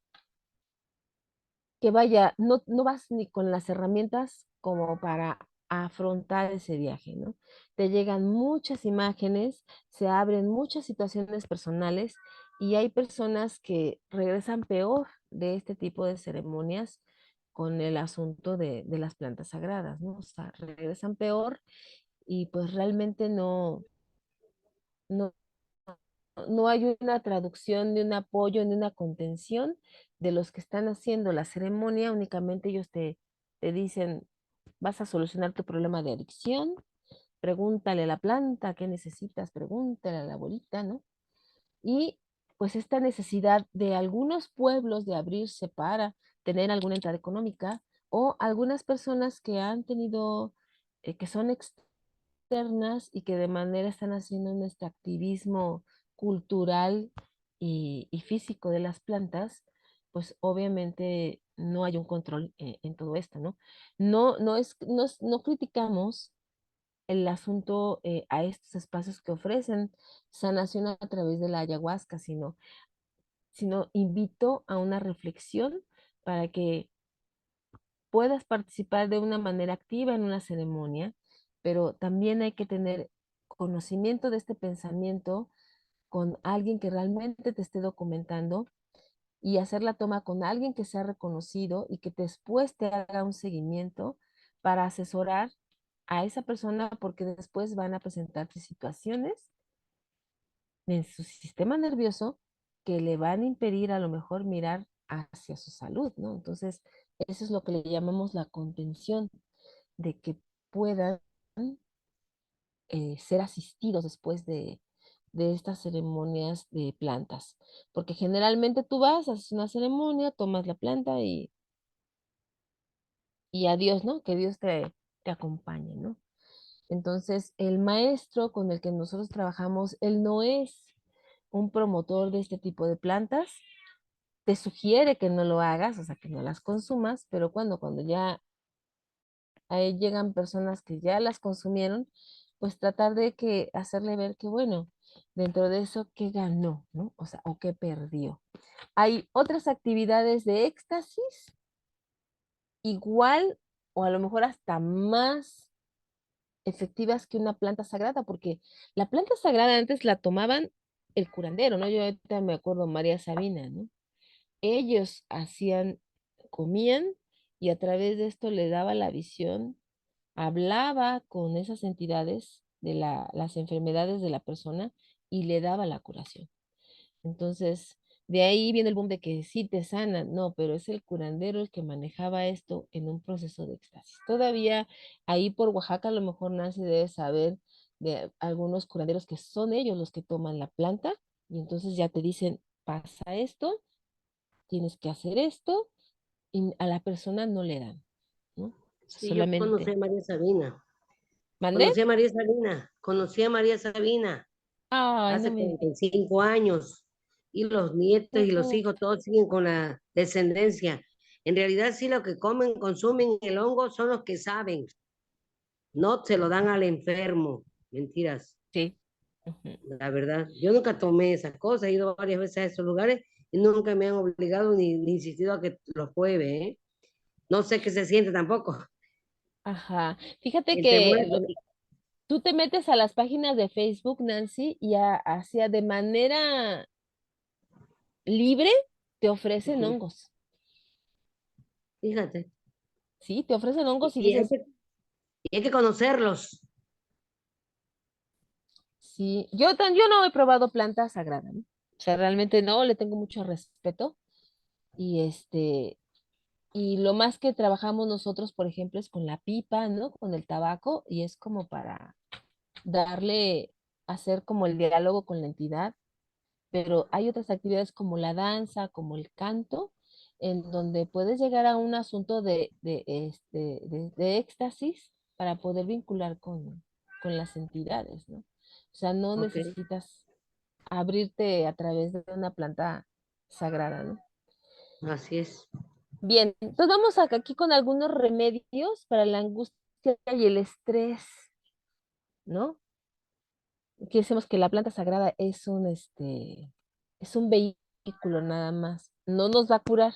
A: vaya, no vas ni con las herramientas como para afrontar ese viaje, ¿no? Te llegan muchas imágenes, se abren muchas situaciones personales y hay personas que regresan peor de este tipo de ceremonias con el asunto de las plantas sagradas, ¿no? O sea, regresan peor y pues realmente no, no hay una traducción, ni un apoyo, ni una contención de los que están haciendo la ceremonia, únicamente ellos te dicen, vas a solucionar tu problema de adicción, pregúntale a la planta qué necesitas, pregúntale a la abuelita, ¿no? Y pues esta necesidad de algunos pueblos de abrirse para tener alguna entrada económica o algunas personas que han tenido, que son externas y que de manera están haciendo un extractivismo cultural y físico de las plantas, pues obviamente no hay un control en todo esto, ¿no? No criticamos el asunto a estos espacios que ofrecen sanación a través de la ayahuasca, sino invito a una reflexión para que puedas participar de una manera activa en una ceremonia, pero también hay que tener conocimiento de este pensamiento con alguien que realmente te esté documentando y hacer la toma con alguien que sea reconocido y que después te haga un seguimiento para asesorar a esa persona porque después van a presentarse situaciones en su sistema nervioso que le van a impedir a lo mejor mirar hacia su salud, ¿no? Entonces, eso es lo que le llamamos la contención, de que puedan ser asistidos después de estas ceremonias de plantas. Porque generalmente tú vas, haces una ceremonia, tomas la planta y adiós, ¿no? Que Dios te acompañe, ¿no? Entonces, el maestro con el que nosotros trabajamos, él no es un promotor de este tipo de plantas, te sugiere que no lo hagas, o sea, que no las consumas, pero cuando ya ahí llegan personas que ya las consumieron, pues tratar de que hacerle ver que, bueno, dentro de eso, ¿qué ganó, no? O sea, o qué perdió. Hay otras actividades de éxtasis, igual o a lo mejor hasta más efectivas que una planta sagrada, porque la planta sagrada antes la tomaban el curandero, ¿no? Yo ahorita me acuerdo María Sabina, ¿no? Ellos comían y a través de esto le daba la visión, hablaba con esas entidades de las enfermedades de la persona y le daba la curación. Entonces, de ahí viene el boom de que sí te sanan, no, pero es el curandero el que manejaba esto en un proceso de éxtasis. Todavía ahí por Oaxaca a lo mejor Nancy debe saber de algunos curanderos que son ellos los que toman la planta y entonces ya te dicen, pasa esto, tienes que hacer esto y a la persona no le dan, ¿no? O sea,
F: Sí, yo conocí
A: solamente.
F: a María Sabina.
A: ¿Mandé?
F: Conocí a María Sabina. Conocí a María Sabina
A: Ay, no
F: hace
A: me digas.
F: 45 años. Y los nietos y los
A: No.
F: hijos todos siguen con la descendencia. En realidad, sí, lo que comen, consumen el hongo son los que saben. No se lo dan al enfermo. Mentiras.
A: Sí. Ujú.
F: La verdad, yo nunca tomé esas cosas, he ido varias veces a esos lugares y nunca me han obligado ni insistido a que los pruebe, ¿eh? No sé qué se siente tampoco.
A: Ajá. Fíjate
F: Gente
A: que
F: muerta.
A: tú te metes a las páginas de Facebook, Nancy, y hacia de manera libre te ofrecen
F: Ujú.
A: hongos.
F: Fíjate.
A: Sí, te ofrecen
F: Y,
A: hongos y
F: y hay
A: dices,
F: que, y hay que conocerlos.
A: sí, yo no he probado plantas sagradas, ¿no? O sea, realmente no, le tengo mucho respeto. Y y lo más que trabajamos nosotros, por ejemplo, es con la pipa, ¿no? Con el tabaco, y es como para darle, hacer como el diálogo con la entidad, pero hay otras actividades como la danza, como el canto, en donde puedes llegar a un asunto de éxtasis para poder vincular con las entidades, ¿no? O sea, no
F: Ok.
A: necesitas abrirte a través de una planta sagrada, ¿no?
F: Así es.
A: Bien, entonces vamos aquí con algunos remedios para la angustia y el estrés, ¿no? Aquí decimos que la planta sagrada es un vehículo nada más, no nos va a curar.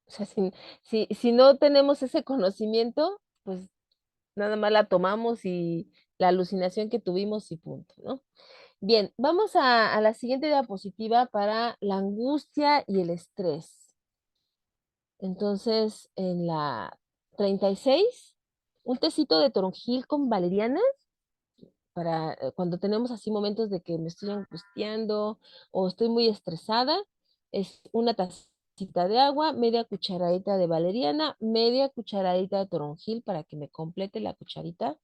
A: O sea, si no tenemos ese conocimiento, pues nada más la tomamos y la alucinación que tuvimos y punto, ¿no? Bien, vamos a la siguiente diapositiva para la angustia y el estrés. Entonces, en la 36, un tecito de toronjil con valeriana para cuando tenemos así momentos de que me estoy angustiando o estoy muy estresada, es una tacita de agua, media cucharadita de valeriana, media cucharadita de toronjil para que me complete la cucharita.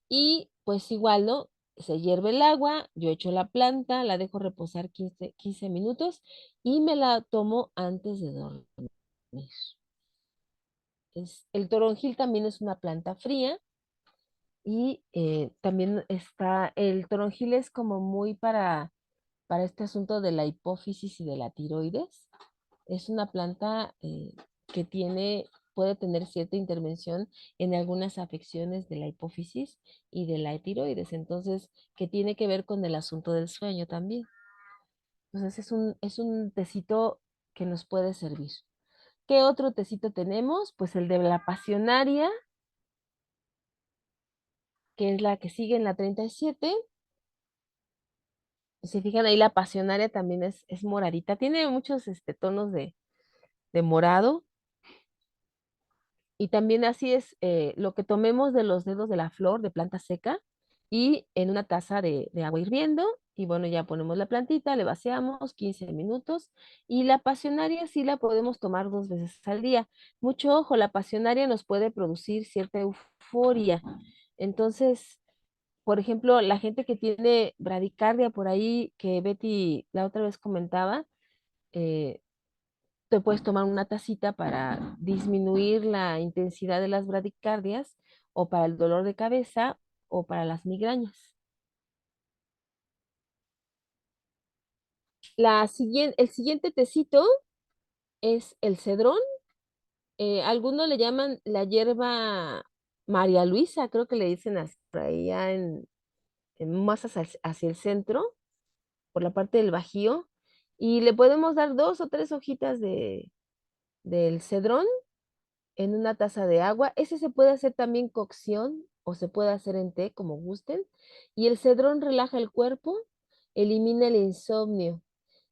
A: Y pues igual, ¿no? Se hierve el agua, yo echo la planta, la dejo reposar 15 minutos y me la tomo antes de dormir. El toronjil también es una planta fría y también está, el toronjil es como muy para este asunto de la hipófisis y de la tiroides. Es una planta que puede tener cierta intervención en algunas afecciones de la hipófisis y de la tiroides, entonces, que tiene que ver con el asunto del sueño también. Entonces, es un tecito que nos puede servir. ¿Qué otro tecito tenemos? Pues el de la pasionaria, que es la que sigue en la 37. Si fijan ahí, la pasionaria también es moradita. Tiene muchos tonos de morado. Y también así es lo que tomemos de los dedos de la flor de planta seca y en una taza de agua hirviendo. Y bueno, ya ponemos la plantita, le vaciamos 15 minutos. Y la pasionaria sí la podemos tomar 2 veces al día. Mucho ojo, la pasionaria nos puede producir cierta euforia. Entonces, por ejemplo, la gente que tiene bradicardia por ahí, que Betty la otra vez comentaba, eh, te puedes tomar una tacita para disminuir la intensidad de las bradicardias o para el dolor de cabeza o para las migrañas. El siguiente tecito es el cedrón. Algunos le llaman la hierba María Luisa, creo que le dicen por allá más hacia el centro, por la parte del Bajío. Y le podemos dar 2 o 3 hojitas del cedrón en una taza de agua. Ese se puede hacer también cocción o se puede hacer en té, como gusten. Y el cedrón relaja el cuerpo, elimina el insomnio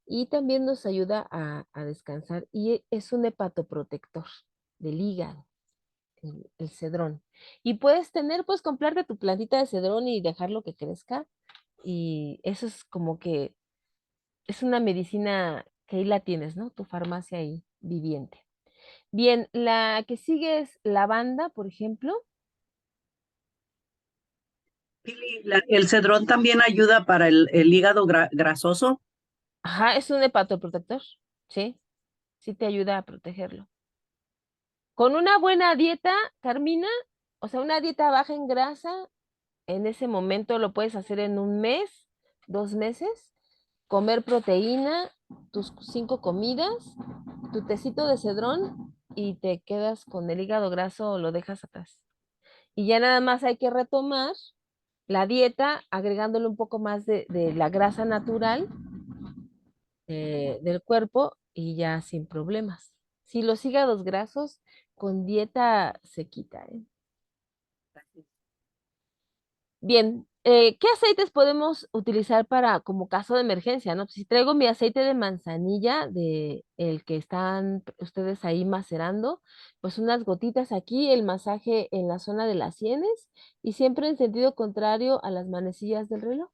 A: y también nos ayuda a descansar. Y es un hepatoprotector del hígado, el cedrón. Y puedes comprarte tu plantita de cedrón y dejarlo que crezca. Y eso es como que es una medicina que ahí la tienes, ¿no? Tu farmacia ahí viviente. Bien, la que sigue es lavanda, por ejemplo.
C: Pili, el cedrón también ayuda para el hígado grasoso.
A: Ajá, es un hepatoprotector. Sí, sí te ayuda a protegerlo. Con una buena dieta, Carmina, o sea, una dieta baja en grasa, en ese momento lo puedes hacer en un mes, 2 meses. Comer proteína, tus 5 comidas, tu tecito de cedrón y te quedas con el hígado graso o lo dejas atrás. Y ya nada más hay que retomar la dieta agregándole un poco más de la grasa natural del cuerpo y ya sin problemas. Si los hígados grasos con dieta se quita, ¿eh? Bien, ¿qué aceites podemos utilizar para como caso de emergencia, no? Pues si traigo mi aceite de manzanilla, de el que están ustedes ahí macerando, pues unas gotitas aquí, el masaje en la zona de las sienes y siempre en sentido contrario a las manecillas del reloj.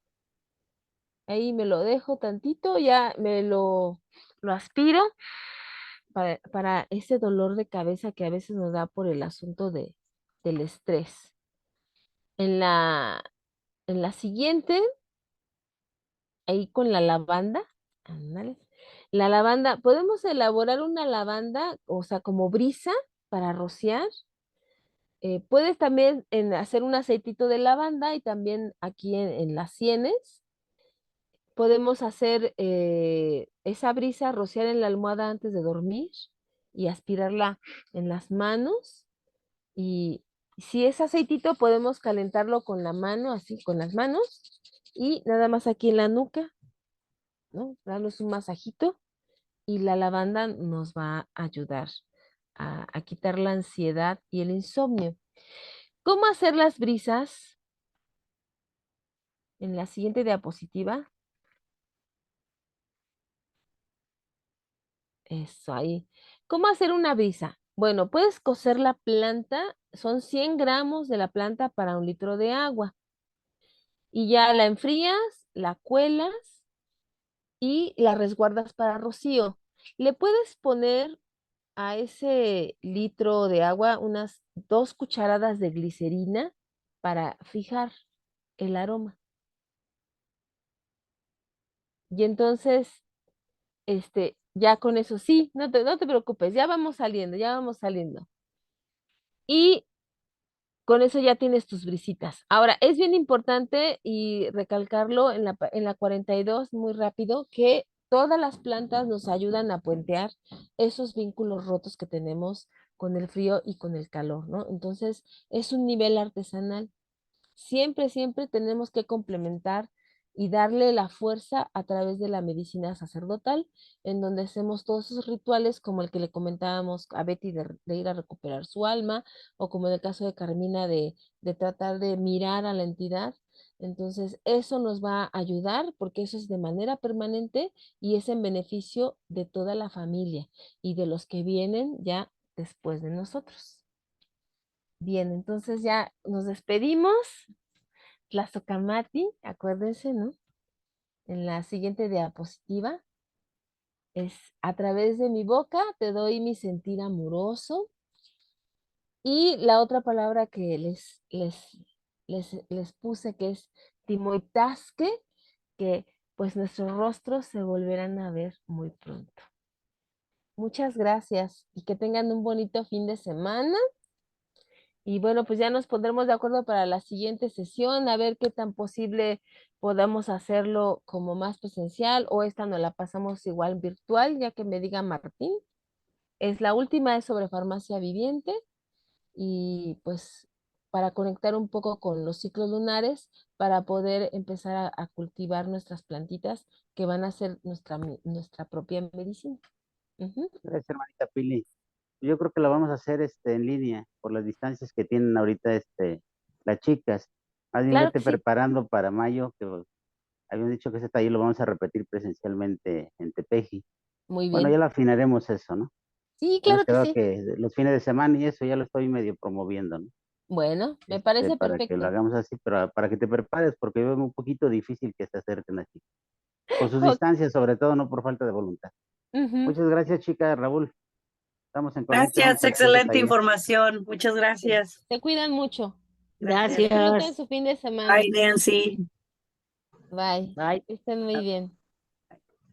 A: Ahí me lo dejo tantito, ya lo aspiro para ese dolor de cabeza que a veces nos da por el asunto del estrés. En la, en la siguiente, ahí con la lavanda, ándale. La lavanda, podemos elaborar una lavanda, o sea, como brisa para rociar. Puedes también hacer un aceitito de lavanda y también aquí en las sienes. podemos hacer esa brisa, rociar en la almohada antes de dormir y aspirarla en las manos. Y si es aceitito, podemos calentarlo con la mano, así, con las manos, y nada más aquí en la nuca, ¿no? Darnos un masajito y la lavanda nos va a ayudar a quitar la ansiedad y el insomnio. ¿Cómo hacer las brisas? En la siguiente diapositiva. Eso ahí. ¿Cómo hacer una brisa? Bueno, puedes cocer la planta, son 100 gramos de la planta para 1 litro de agua. Y ya la enfrías, la cuelas y la resguardas para rocío. Le puedes poner a ese litro de agua unas 2 cucharadas de glicerina para fijar el aroma. Y entonces, ya con eso sí, no te preocupes, ya vamos saliendo, ya vamos saliendo. Y con eso ya tienes tus brisitas. Ahora, es bien importante y recalcarlo en la 42 muy rápido, que todas las plantas nos ayudan a puentear esos vínculos rotos que tenemos con el frío y con el calor, ¿no? Entonces, es un nivel artesanal. Siempre, siempre tenemos que complementar y darle la fuerza a través de la medicina sacerdotal, en donde hacemos todos esos rituales como el que le comentábamos a Betty de ir a recuperar su alma, o como en el caso de Carmina de tratar de mirar a la entidad. Entonces, eso nos va a ayudar porque eso es de manera permanente y es en beneficio de toda la familia y de los que vienen ya después de nosotros. Bien, entonces ya nos despedimos. Tlazocamati, acuérdense, ¿no? En la siguiente diapositiva es a través de mi boca te doy mi sentir amoroso. Y la otra palabra que les puse que es timoitasque, que pues nuestros rostros se volverán a ver muy pronto. Muchas gracias y que tengan un bonito fin de semana. Y bueno, pues ya nos pondremos de acuerdo para la siguiente sesión, a ver qué tan posible podamos hacerlo como más presencial o esta nos la pasamos igual virtual, ya que me diga Martín. Es la última, es sobre farmacia viviente y pues para conectar un poco con los ciclos lunares, para poder empezar a cultivar nuestras plantitas que van a ser nuestra propia medicina. Ujú.
G: Gracias, hermanita Pili. Yo creo que lo vamos a hacer en línea por las distancias que tienen ahorita las chicas. Más bien
A: Claro
G: vete
A: que sí,
G: preparando para mayo, que habían dicho que ese taller lo vamos a repetir presencialmente en Tepeji.
A: muy
G: Bueno, ya
A: bien.
G: lo afinaremos eso, ¿no?
A: Sí,
G: Hemos
A: claro que
G: quedado
A: sí.
G: que los fines de semana y eso ya lo estoy medio promoviendo, ¿no?
A: Bueno, me parece
G: Para que lo
A: perfecto.
G: hagamos así, pero para que te prepares, porque veo un poquito difícil que se acerquen así. Por sus
A: Ok.
G: distancias, sobre todo, no por falta de voluntad.
A: Ujú.
G: Muchas gracias, chica, Raúl. Estamos en conexión,
C: Gracias,
G: cualquier
C: excelente
G: detalle.
C: información. Muchas gracias.
A: Se cuidan mucho.
C: Gracias.
A: Disfruten
F: Gracias.
A: su fin de semana.
C: Bye, Nancy.
A: Bye.
F: Bye.
A: Que estén muy bien.